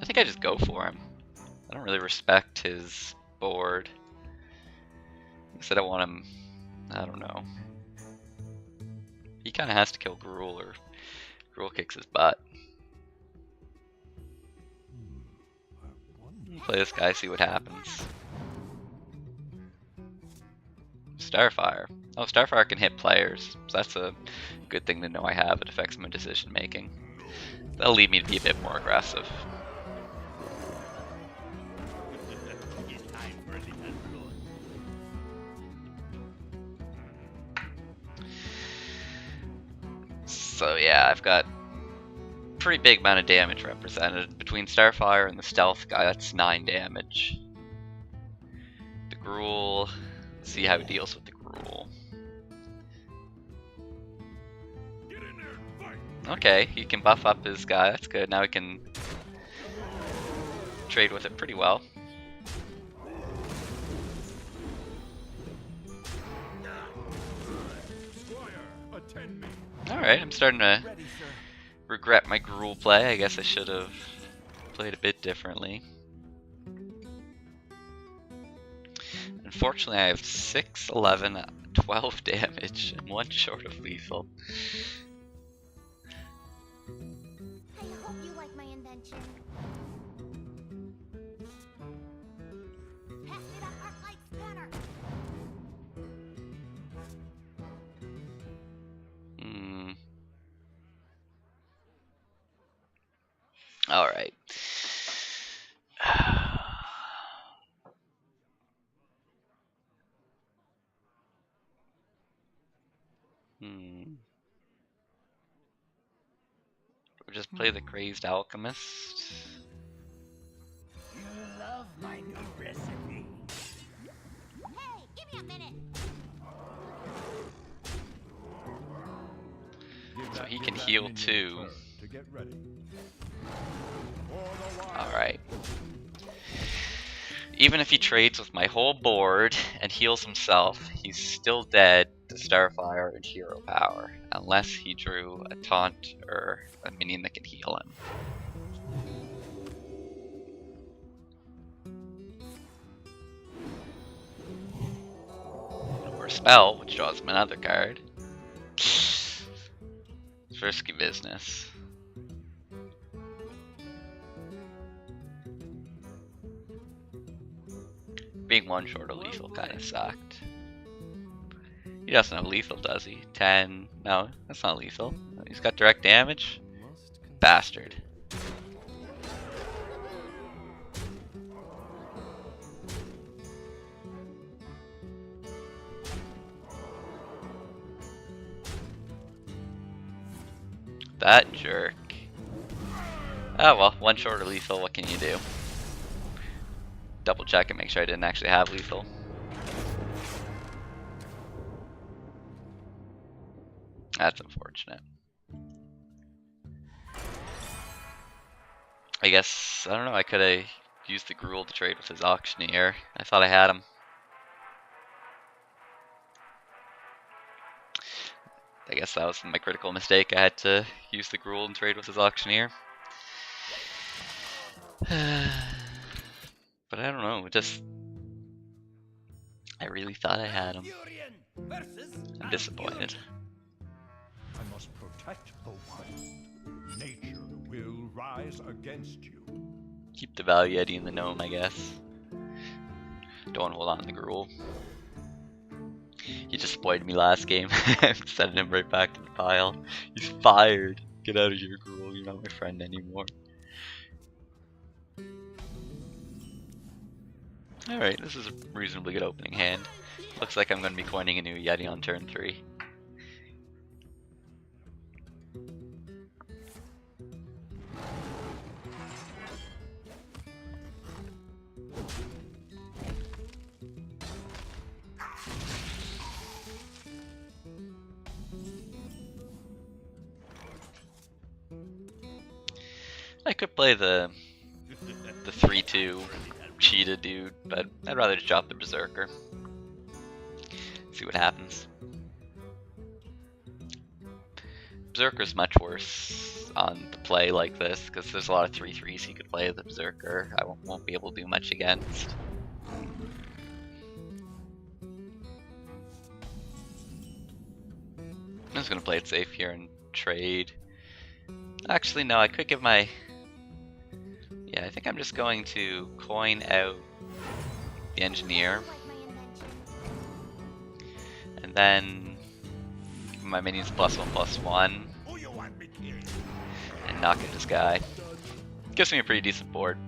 Speaker 1: I think I just go for him. I don't really respect his board. I guess I don't want him. I don't know. He kind of has to kill Gruul, or Gruul kicks his butt. Play this guy, see what happens. Starfire. Oh, Starfire can hit players, so that's a good thing to know I have. It affects my decision making. That'll lead me to be a bit more aggressive.
Speaker 4: It's time for a little blood.
Speaker 1: So yeah, I've got pretty big amount of damage represented. Between Starfire and the Stealth guy, that's 9 damage. The Gruul, let's see how he deals with the Gruul.
Speaker 4: Get in there, fight.
Speaker 1: Okay, he can buff up his guy, that's good. Now he can trade with it pretty well.
Speaker 3: Squire, attend me.
Speaker 1: Alright, I'm starting to
Speaker 3: Ready, sir.
Speaker 1: regret my Gruul play. I guess I should have played a bit differently. Unfortunately, I have 6, 11, 12 damage and 1 short of lethal.
Speaker 5: I hope you like my invention.
Speaker 2: Pass me that arc light scanner.
Speaker 1: Hmm. Alright. We'll just play the Crazed Alchemist.
Speaker 4: You love my new recipe.
Speaker 5: Hey, give me a minute.
Speaker 1: So he can heal too.
Speaker 3: To get ready.
Speaker 1: Alright. Even if he trades with my whole board and heals himself, he's still dead to Starfire and Hero Power, unless he drew a taunt or a minion that can heal him. Or Spell, which draws him another card. It's risky business. Being 1 short of lethal kind of sucked. He doesn't have lethal, does he? 10. No, that's not lethal. He's got direct damage. Bastard. That jerk. Oh well, 1 short of lethal, what can you do? Double check and make sure I didn't actually have lethal. That's unfortunate. I guess, I don't know, I could have used the Gruul to trade with his Auctioneer. I thought I had him. I guess that was my critical mistake. I had to use the Gruul and trade with his Auctioneer. But I don't know, just... I really thought I had him.
Speaker 4: Furion versus
Speaker 1: I'm disappointed.
Speaker 3: I must protect the wild. Nature will rise against you.
Speaker 1: Keep the value Yeti in the gnome, I guess. Don't hold on to the Gruul. He just spoiled me last game. I'm sending him right back to the pile. He's fired. Get out of here, Gruul. You're not my friend anymore. Alright, this is a reasonably good opening hand. Looks like I'm going to be coining a new Yeti on turn 3. I could play the 3-2 cheetah dude, but I'd rather just drop the Berserker. See what happens. Berserker's much worse on the play like this, because there's a lot of 3-3s he could play with the Berserker. I won't be able to do much against. I'm just gonna play it safe here and trade. Actually, no, I could give my... Yeah, I think I'm just going to coin out the Engineer.
Speaker 5: Like my invention.
Speaker 1: And And then give my minions +1/+1
Speaker 3: Who you want me kill?
Speaker 1: and knock in this guy. Gives me a pretty decent board.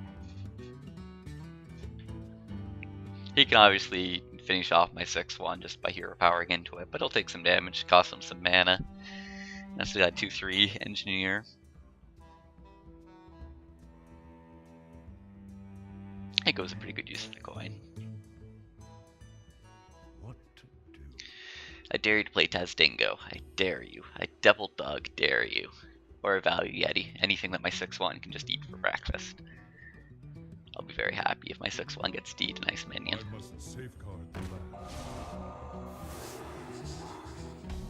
Speaker 1: He can obviously finish off my 6/1 just by hero powering into it, but he'll take some damage, cost him some mana. That's that 2/3 engineer. It goes a pretty good use of the coin.
Speaker 3: What to do?
Speaker 1: I dare you to play Taz Dingo. I dare you. I double dog dare you. Or a Value Yeti. Anything that my 6/1 can just eat for breakfast. I'll be very happy if my 6/1 gets to eat a nice minion.
Speaker 3: I must safeguard the land.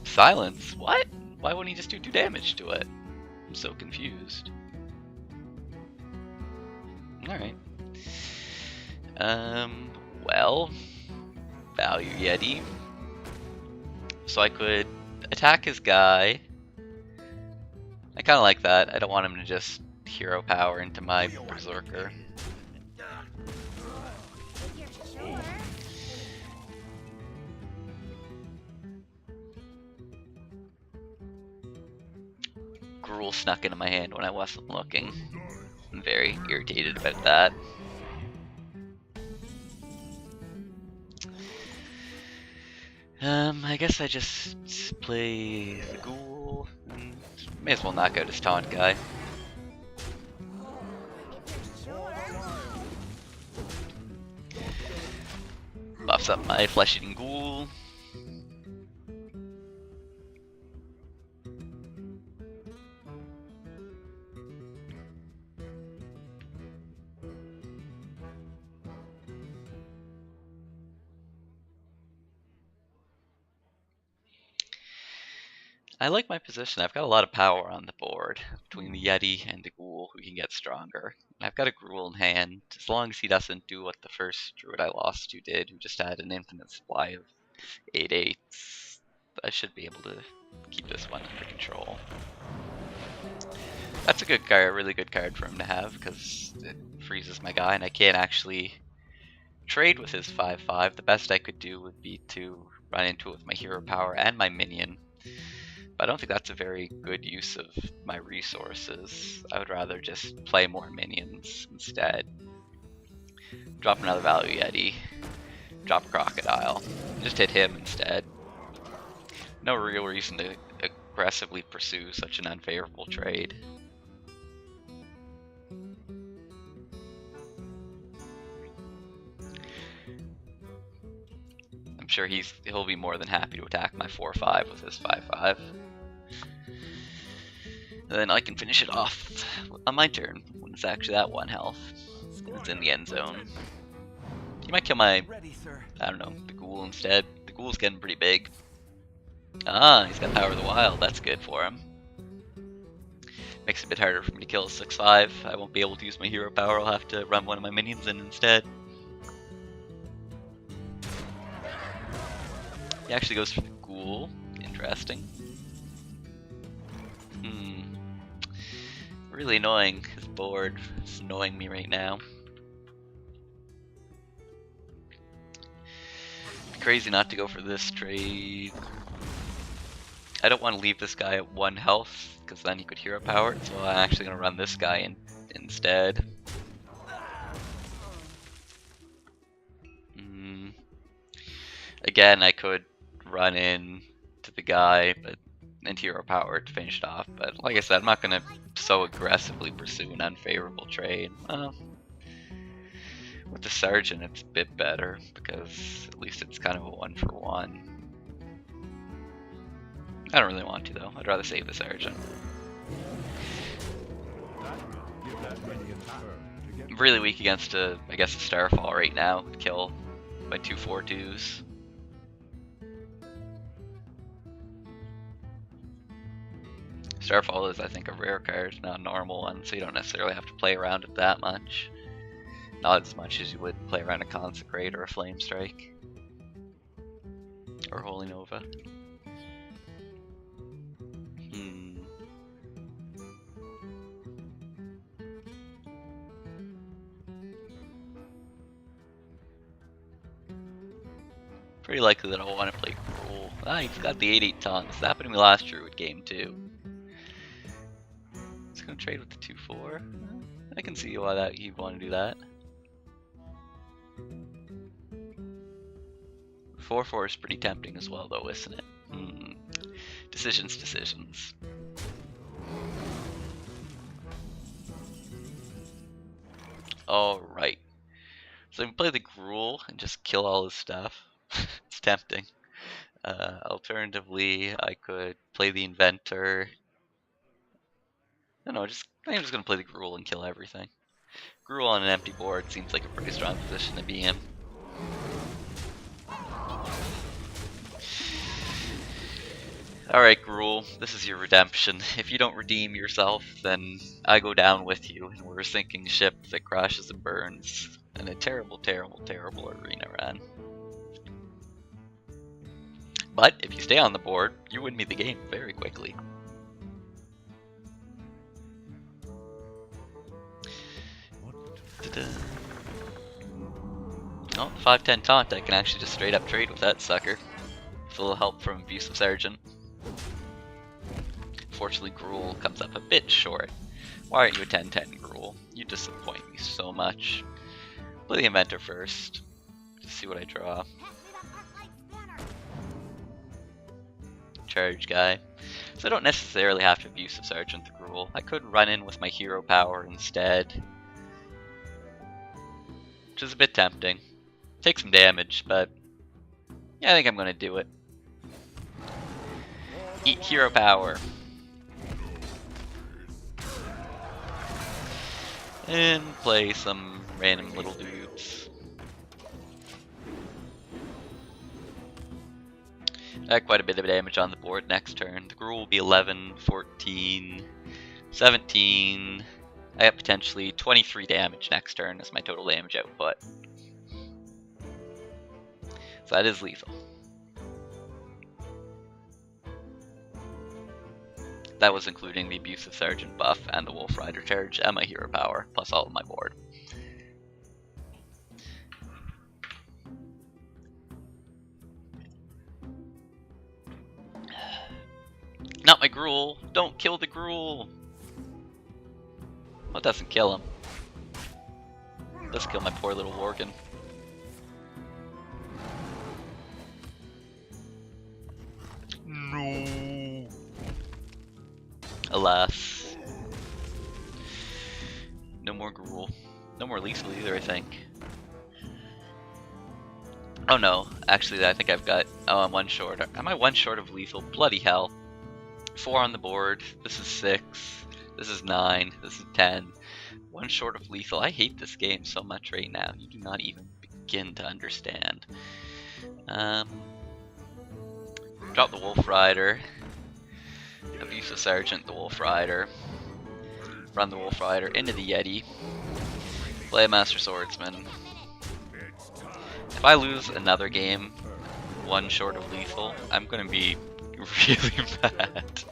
Speaker 1: Silence? What? Why wouldn't he just do 2 damage to it? I'm so confused. Alright. Well, Value Yeti. So I could attack his guy. I kind of like that. I don't want him to just hero power into my Berserker.
Speaker 5: If you're sure.
Speaker 1: Gruul snuck into my hand when I wasn't looking. I'm very irritated about that. I guess I just play the Ghoul, and may as well knock out his taunt guy.
Speaker 5: If you're sure.
Speaker 1: Buffs up my flesh-eating Ghoul. I like my position. I've got a lot of power on the board between the Yeti and the Ghoul, who can get stronger. I've got a Gruul in hand. As long as he doesn't do what the first Druid I lost to did, who just had an infinite supply of 8/8s, I should be able to keep this one under control. That's a good card, a really good card for him to have, because it freezes my guy, and I can't actually trade with his 5/5. The best I could do would be to run into it with my hero power and my minion. But I don't think that's a very good use of my resources. I would rather just play more minions instead. Drop another Value Yeti. Drop Crocodile. Just hit him instead. No real reason to aggressively pursue such an unfavorable trade. I'm sure he'll be more than happy to attack my 4/5 with his 5/5. And then I can finish it off on my turn when it's actually at 1 health. It's in the end zone. He might kill my, I don't know, the Ghoul instead. The Ghoul's getting pretty big. Ah, he's got Power of the Wild. That's good for him. Makes it a bit harder for me to kill a 6/5. I won't be able to use my hero power. I'll have to run one of my minions in instead. He actually goes for the Ghoul. Interesting. Really annoying. His board is annoying me right now. Crazy not to go for this trade. I don't want to leave this guy at 1 health, because then he could hero power it, so I'm actually going to run this guy in instead. Again, I could run in to the guy and hero power to finish it off, but like I said, I'm not going to so aggressively pursue an unfavorable trade. With the Sergeant, it's a bit better, because at least it's kind of a 1-for-1. I don't really want to, though. I'd rather save the Sergeant. I'm really weak against I guess a Starfall right now. Would kill my 2 4/2s. Starfall is, I think, a rare card, not a normal one, so you don't necessarily have to play around it that much. Not as much as you would play around a Consecrate or a Flame Strike. Or Holy Nova. Pretty likely that I'll want to play Gruul. Ah, he's got the 8-8 taunt. This happened to me last Druid game too. Just gonna trade with the 2-4. I can see why that you'd want to do that. 4-4 is pretty tempting as well, though, isn't it? Decisions. Alright. So I can play the Gruul and just kill all his stuff. It's tempting. Alternatively, I could play the Inventor. No, I'm just gonna play the Gruul and kill everything. Gruul on an empty board seems like a pretty strong position to be in. Alright, Gruul, this is your redemption. If you don't redeem yourself, then I go down with you, and we're a sinking ship that crashes and burns in a terrible, terrible, terrible arena run. But if you stay on the board, you win me the game very quickly. Oh, 5-10 taunt, I can actually just straight up trade with that sucker. With a little help from Abusive Sergeant. Fortunately, Gruul comes up a bit short. Why aren't you a 10-10, Gruul? You disappoint me so much. Play the Inventor first. To see what I draw. Charge guy. So I don't necessarily have to Abusive Sergeant the Gruul. I could run in with my hero power instead. Which is a bit tempting. Take some damage, but yeah, I think I'm gonna do it. Eat hero power. And play some random little dudes. I had quite a bit of damage on the board next turn. The Gruul will be 11, 14, 17. I have potentially 23 damage next turn as my total damage output. So that is lethal. That was including the Abusive Sergeant buff and the Wolf Rider charge and my hero power, plus all of my board. Not my Gruul! Don't kill the Gruul! Well, it doesn't kill him. It does kill my poor little Worgen. No. Alas. No more Gruul. No more lethal either, I think. Oh no, actually I think I've got... Oh, I'm one short. Am I one short of lethal? Bloody hell. 4 on the board. This is 6. This is 9. This is 10. One short of lethal. I hate this game so much right now. You do not even begin to understand. Drop the Wolf Rider. Abusive Sergeant the Wolf Rider. Run the Wolf Rider into the Yeti. Play a Master Swordsman. If I lose another game, one short of lethal, I'm gonna be really mad.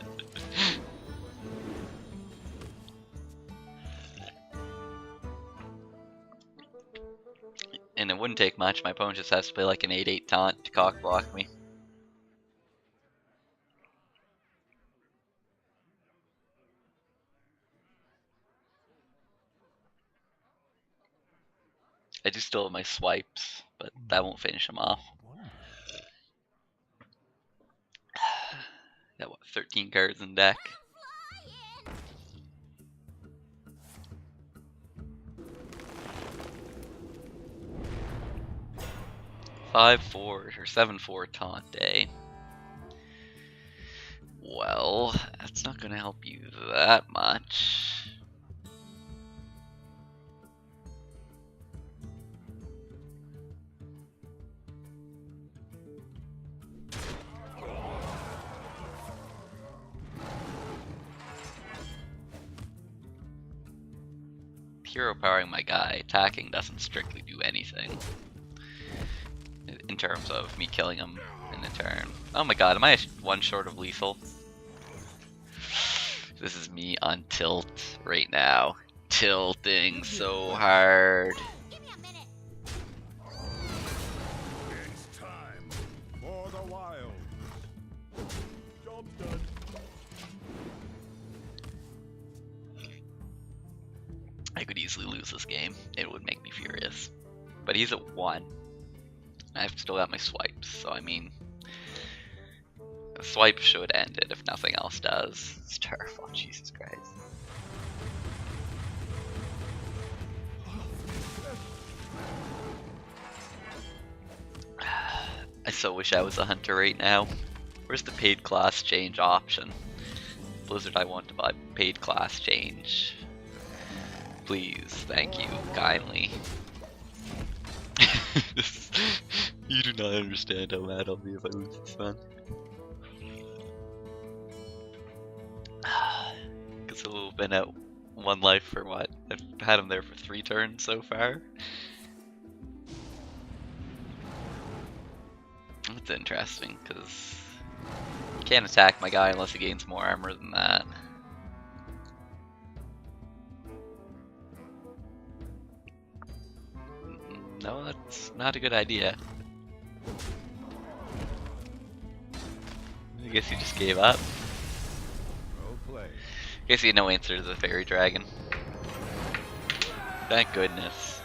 Speaker 1: And it wouldn't take much. My opponent just has to play like an 8-8 taunt to cock block me. I do still have my swipes, but that won't finish him off. Got what, 13 cards in deck? Five 4 or 7-4 taunt day. Well, that's not gonna help you that much. Hero powering my guy, attacking doesn't strictly do anything. In terms of me killing him in a turn. Oh my god, am I one short of lethal? This is me on tilt right now. Tilting so hard.
Speaker 2: Give me a minute.
Speaker 3: It's time for the wild.
Speaker 1: I could easily lose this game. It would make me furious. But he's at 1. I've still got my swipes, so I mean, a swipe should end it if nothing else does. It's terrible, Jesus Christ. I so wish I was a hunter right now. Where's the paid class change option? Blizzard, I want to buy paid class change. Please, thank you, kindly. You do not understand how mad I'll be if I lose this one. Because I've been at 1 life for what? I've had him there for 3 turns so far. That's interesting, because you can't attack my guy unless he gains more armor than that. No, that's not a good idea. I guess he just gave up.
Speaker 3: Well played.
Speaker 1: Guess he had no answer to the fairy dragon. Thank goodness.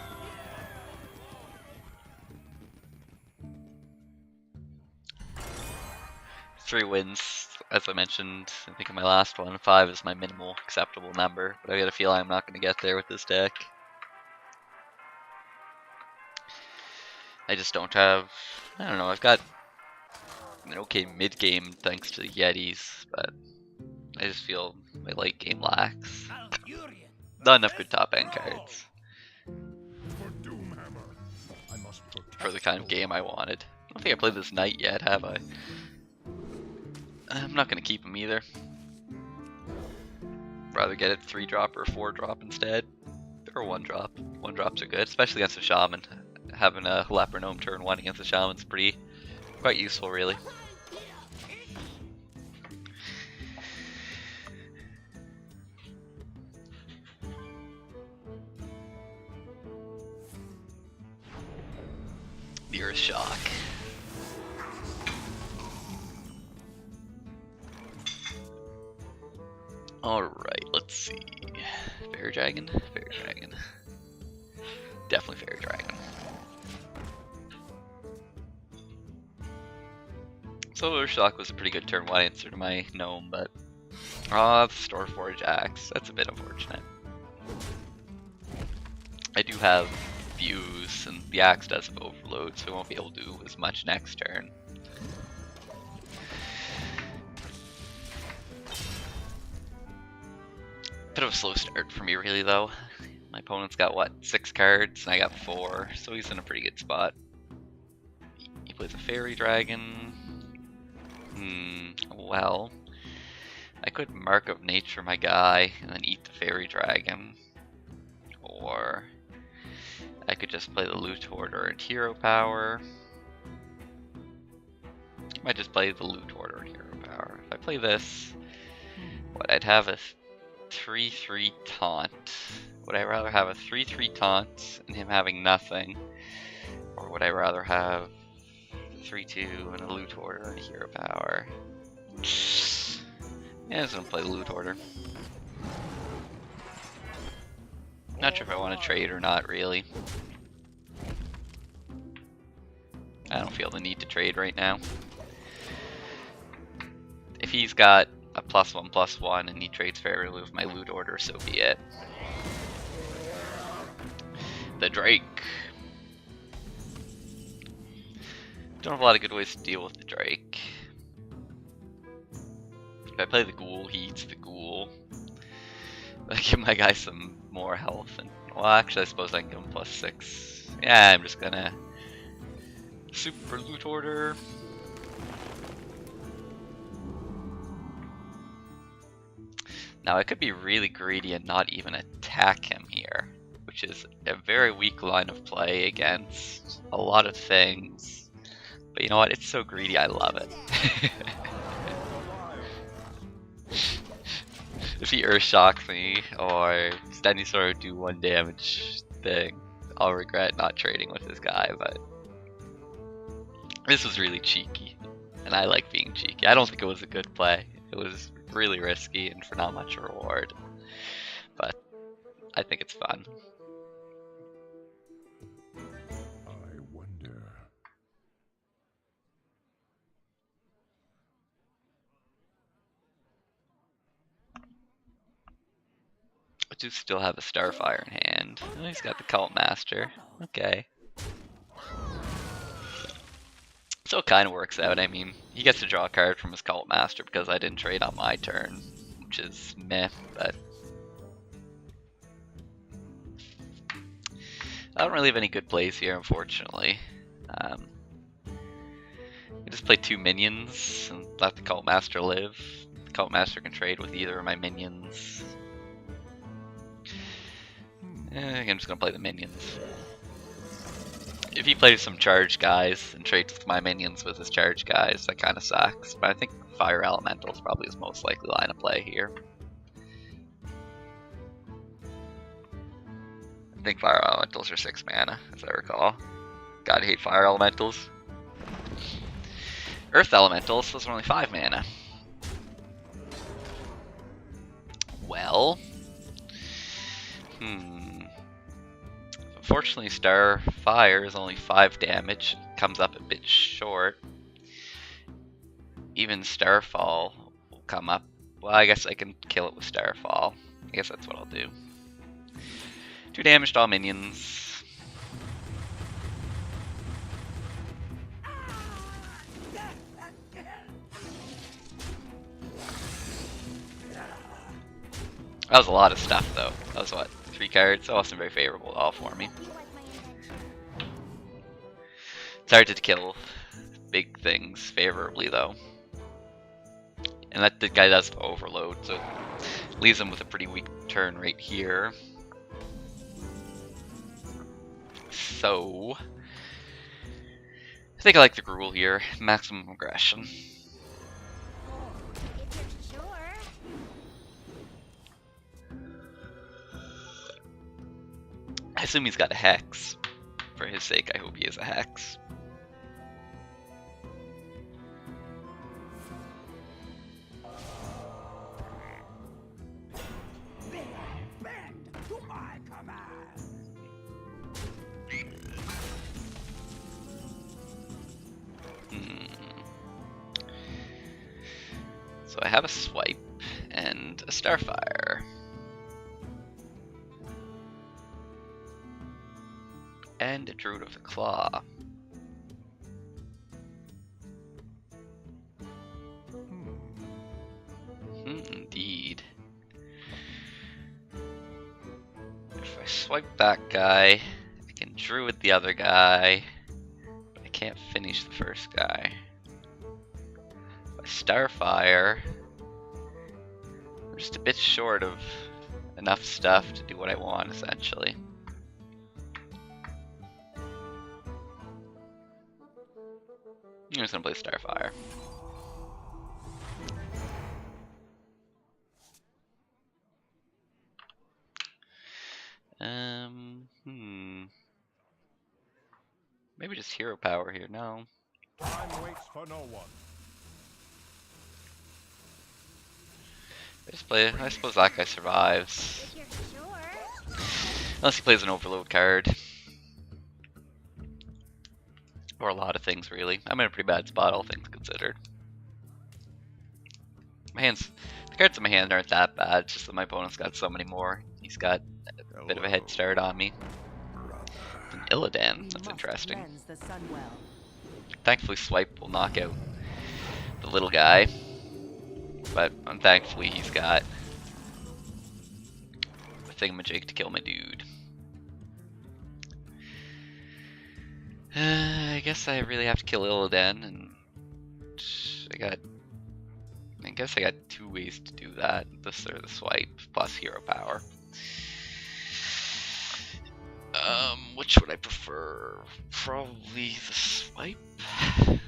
Speaker 1: Three wins, as I mentioned, I think in my last one. 5 is my minimal acceptable number, but I got a feeling I'm not going to get there with this deck. I just don't have, I don't know, I've got an okay mid-game thanks to the Yetis, but I just feel my late game lacks. Not enough good top end cards
Speaker 3: For Doomhammer, I must protect
Speaker 1: for the kind of
Speaker 3: the
Speaker 1: game I wanted. I don't think I played this Knight yet, have I? I'm not going to keep him either. Rather get it 3-drop or 4-drop instead. Or 1-drop. 1-drops are good, especially against a Shaman. Having a Leper Gnome turn 1 against a Shaman's quite useful, really. The Earth Shock. Alright, let's see. Fairy Dragon? Fairy Dragon. Definitely Fairy Dragon. So Earth Shock was a pretty good turn 1 answer to my Gnome, but... Ah, the Storeforge Axe. That's a bit unfortunate. I do have Views, and the Axe does have Overload, so I won't be able to do as much next turn. Bit of a slow start for me, really, though. My opponent's got, what, 6 cards, and I got 4, so he's in a pretty good spot. He plays a Fairy Dragon. Well, I could Mark of Nature my guy, and then eat the Fairy Dragon. Or I could just play the Loot Hoarder and Hero Power. I might just play the Loot Hoarder and Hero Power. If I play this, what, I'd have a 3-3 taunt. Would I rather have a 3-3 taunt and him having nothing? Or would I rather have 3-2 and a Loot Hoarder and a Hero Power? Yeah, I'm just gonna play the Loot Hoarder. Not sure if I want to trade or not, really. I don't feel the need to trade right now. If he's got a +1/+1 and he trades fairly with my Loot Order, so be it. The Drake. Don't have a lot of good ways to deal with the Drake. If I play the Ghoul, he eats the Ghoul. I give my guy some more health, and well, actually, I suppose I can give him +6. Yeah, I'm just gonna Super Loot Order. Now I could be really greedy and not even attack him here, which is a very weak line of play against a lot of things. But you know what? It's so greedy, I love it. If he Earth Shocks me, or does any sort of do 1 damage thing, I'll regret not trading with this guy, but this was really cheeky, and I like being cheeky. I don't think it was a good play. It was really risky and for not much reward, but I think it's fun.
Speaker 3: I wonder.
Speaker 1: I do still have a Starfire in hand. Oh, he's got the Cult Master. Okay. So it kind of works out. I mean, he gets to draw a card from his Cult Master because I didn't trade on my turn, which is meh, but I don't really have any good plays here, unfortunately. I just play 2 minions and let the Cult Master live. The Cult Master can trade with either of my minions. I'm just gonna play the minions. If he plays some charge guys and trades with my minions with his charge guys, that kind of sucks. But I think Fire Elemental is probably his most likely line of play here. I think Fire Elementals are 6 mana, as I recall. God, I hate Fire Elementals. Earth Elementals, those are only 5 mana. Well... Unfortunately, Starfire is only 5 damage. Comes up a bit short. Even Starfall will come up. Well, I guess I can kill it with Starfall. I guess that's what I'll do. 2 damage to all minions. That was a lot of stuff, though. That was what? 3 cards? That wasn't very favorable at all for me. It's hard to kill big things favorably, though. And that the guy does overload, so it leaves him with a pretty weak turn right here. So I think I like the Gruul here. Maximum aggression.
Speaker 5: If you're sure.
Speaker 1: I assume he's got a Hex. For his sake, I hope he has a Hex.
Speaker 3: Bend to my command.
Speaker 1: So I have a Swipe and a Starfire. And a Druid with a Claw. Indeed. If I swipe that guy, I can Druid the other guy, but I can't finish the first guy. If I Starfire, I'm just a bit short of enough stuff to do what I want, essentially. I'm just gonna play Starfire. Maybe just hero power here. No.
Speaker 3: Time waits for no one.
Speaker 1: I just play. I suppose that guy survives.
Speaker 5: If you're sure.
Speaker 1: Unless he plays an overload card. Or a lot of things, really. I'm in a pretty bad spot, all things considered. My hands, the cards in my hand aren't that bad, it's just that my opponent's got so many more. He's got a bit of a head start on me. An Illidan, that's interesting. Thankfully Swipe will knock out the little guy. But thankfully he's got a thingamajig to kill my dude. I guess I really have to kill Illidan, and I guess I got 2 ways to do that. This or the Swipe, plus hero power. Which would I prefer? Probably the Swipe.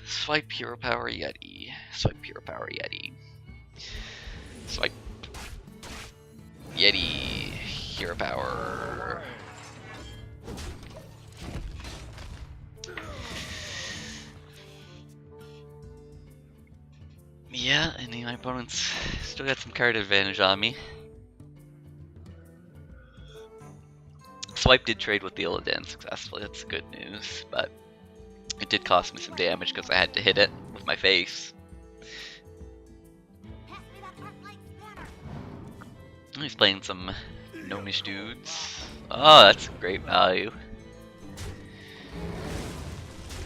Speaker 1: Swipe, hero power, Yeti. Swipe, hero power, Yeti. Swipe. Yeti, hero power. Yeah, and my opponent's still got some card advantage on me. swipe did trade with the Illidan successfully. That's good news, but it did cost me some damage because I had to hit it with my face.
Speaker 2: Pass me that Arc-Light spanner.
Speaker 1: He's playing some gnomish dudes. Oh, that's great value.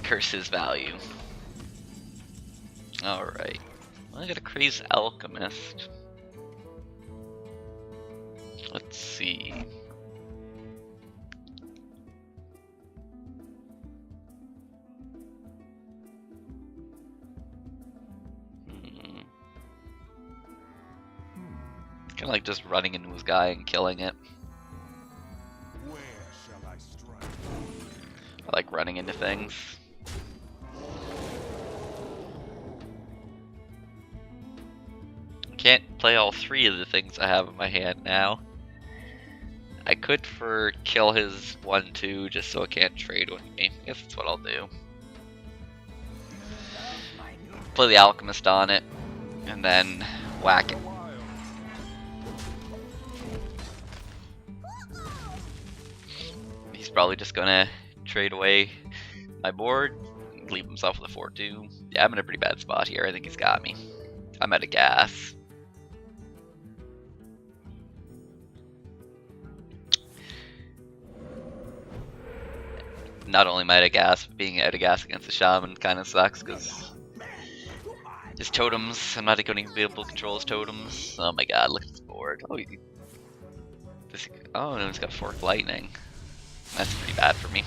Speaker 1: Curse his value. Alright. Well, I got a crazed alchemist. Let's see. Kind of like just running into his guy and killing it.
Speaker 3: Where shall I strike?
Speaker 1: I like running into things. Can't play all three of the things I have in my hand now. I could for kill his 1-2 just so it can't trade with me. I guess that's what I'll do. Play the alchemist on it and then whack it. He's probably just gonna trade away my board, leave himself with a 4-2. Yeah, I'm in a pretty bad spot here. I think he's got me. I'm out of gas. Not only am I out of gas, but being out of gas against the shaman kind of sucks because his totems, I'm not going to be able to control his totems. Oh my god, look at this board. Oh, oh no, he's got Forked Lightning. That's pretty bad for me.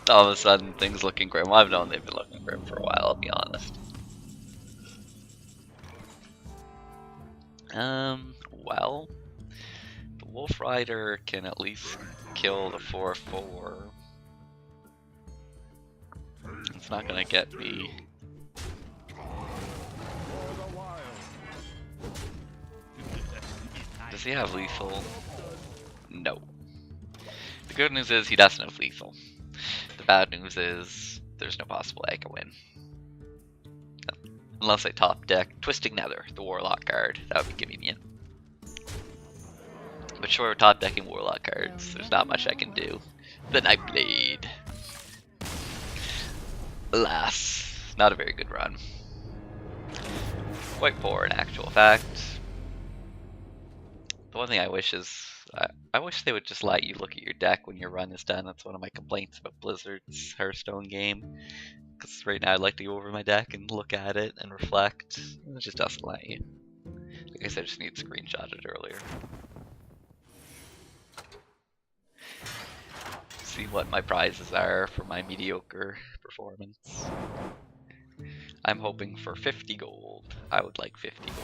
Speaker 1: All of a sudden, things looking grim. Well, I've known they've been looking grim for a while, I'll be honest. Well, the Wolf Rider can at least kill the 4/4. It's not gonna get me. Does he have lethal? No. The good news is he doesn't have lethal. The bad news is there's no possible way I can win. Unless I top deck Twisting Nether, the Warlock card. That would be giving me it. But short of top decking Warlock cards, there's not much I can do. The Nightblade. Alas, not a very good run. Quite poor in actual fact. The one thing I wish is, I wish they would just let you look at your deck when your run is done. That's one of my complaints about Blizzard's Hearthstone game. Because right now I'd like to go over my deck and look at it and reflect. It just doesn't let you. I guess I just need to screenshot it earlier. See what my prizes are for my mediocre performance. I'm hoping for 50 gold. I would like 50 gold.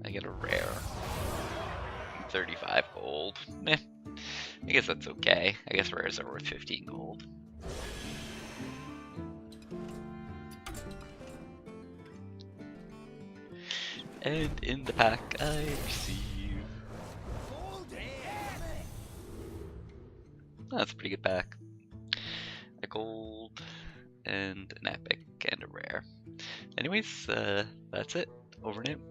Speaker 1: I get a rare. 35 gold. Meh. I guess that's okay. I guess rares are worth 15 gold. And in the pack I receive. That's a pretty good pack. A gold and an epic and a rare. Anyways, that's it. Over and out.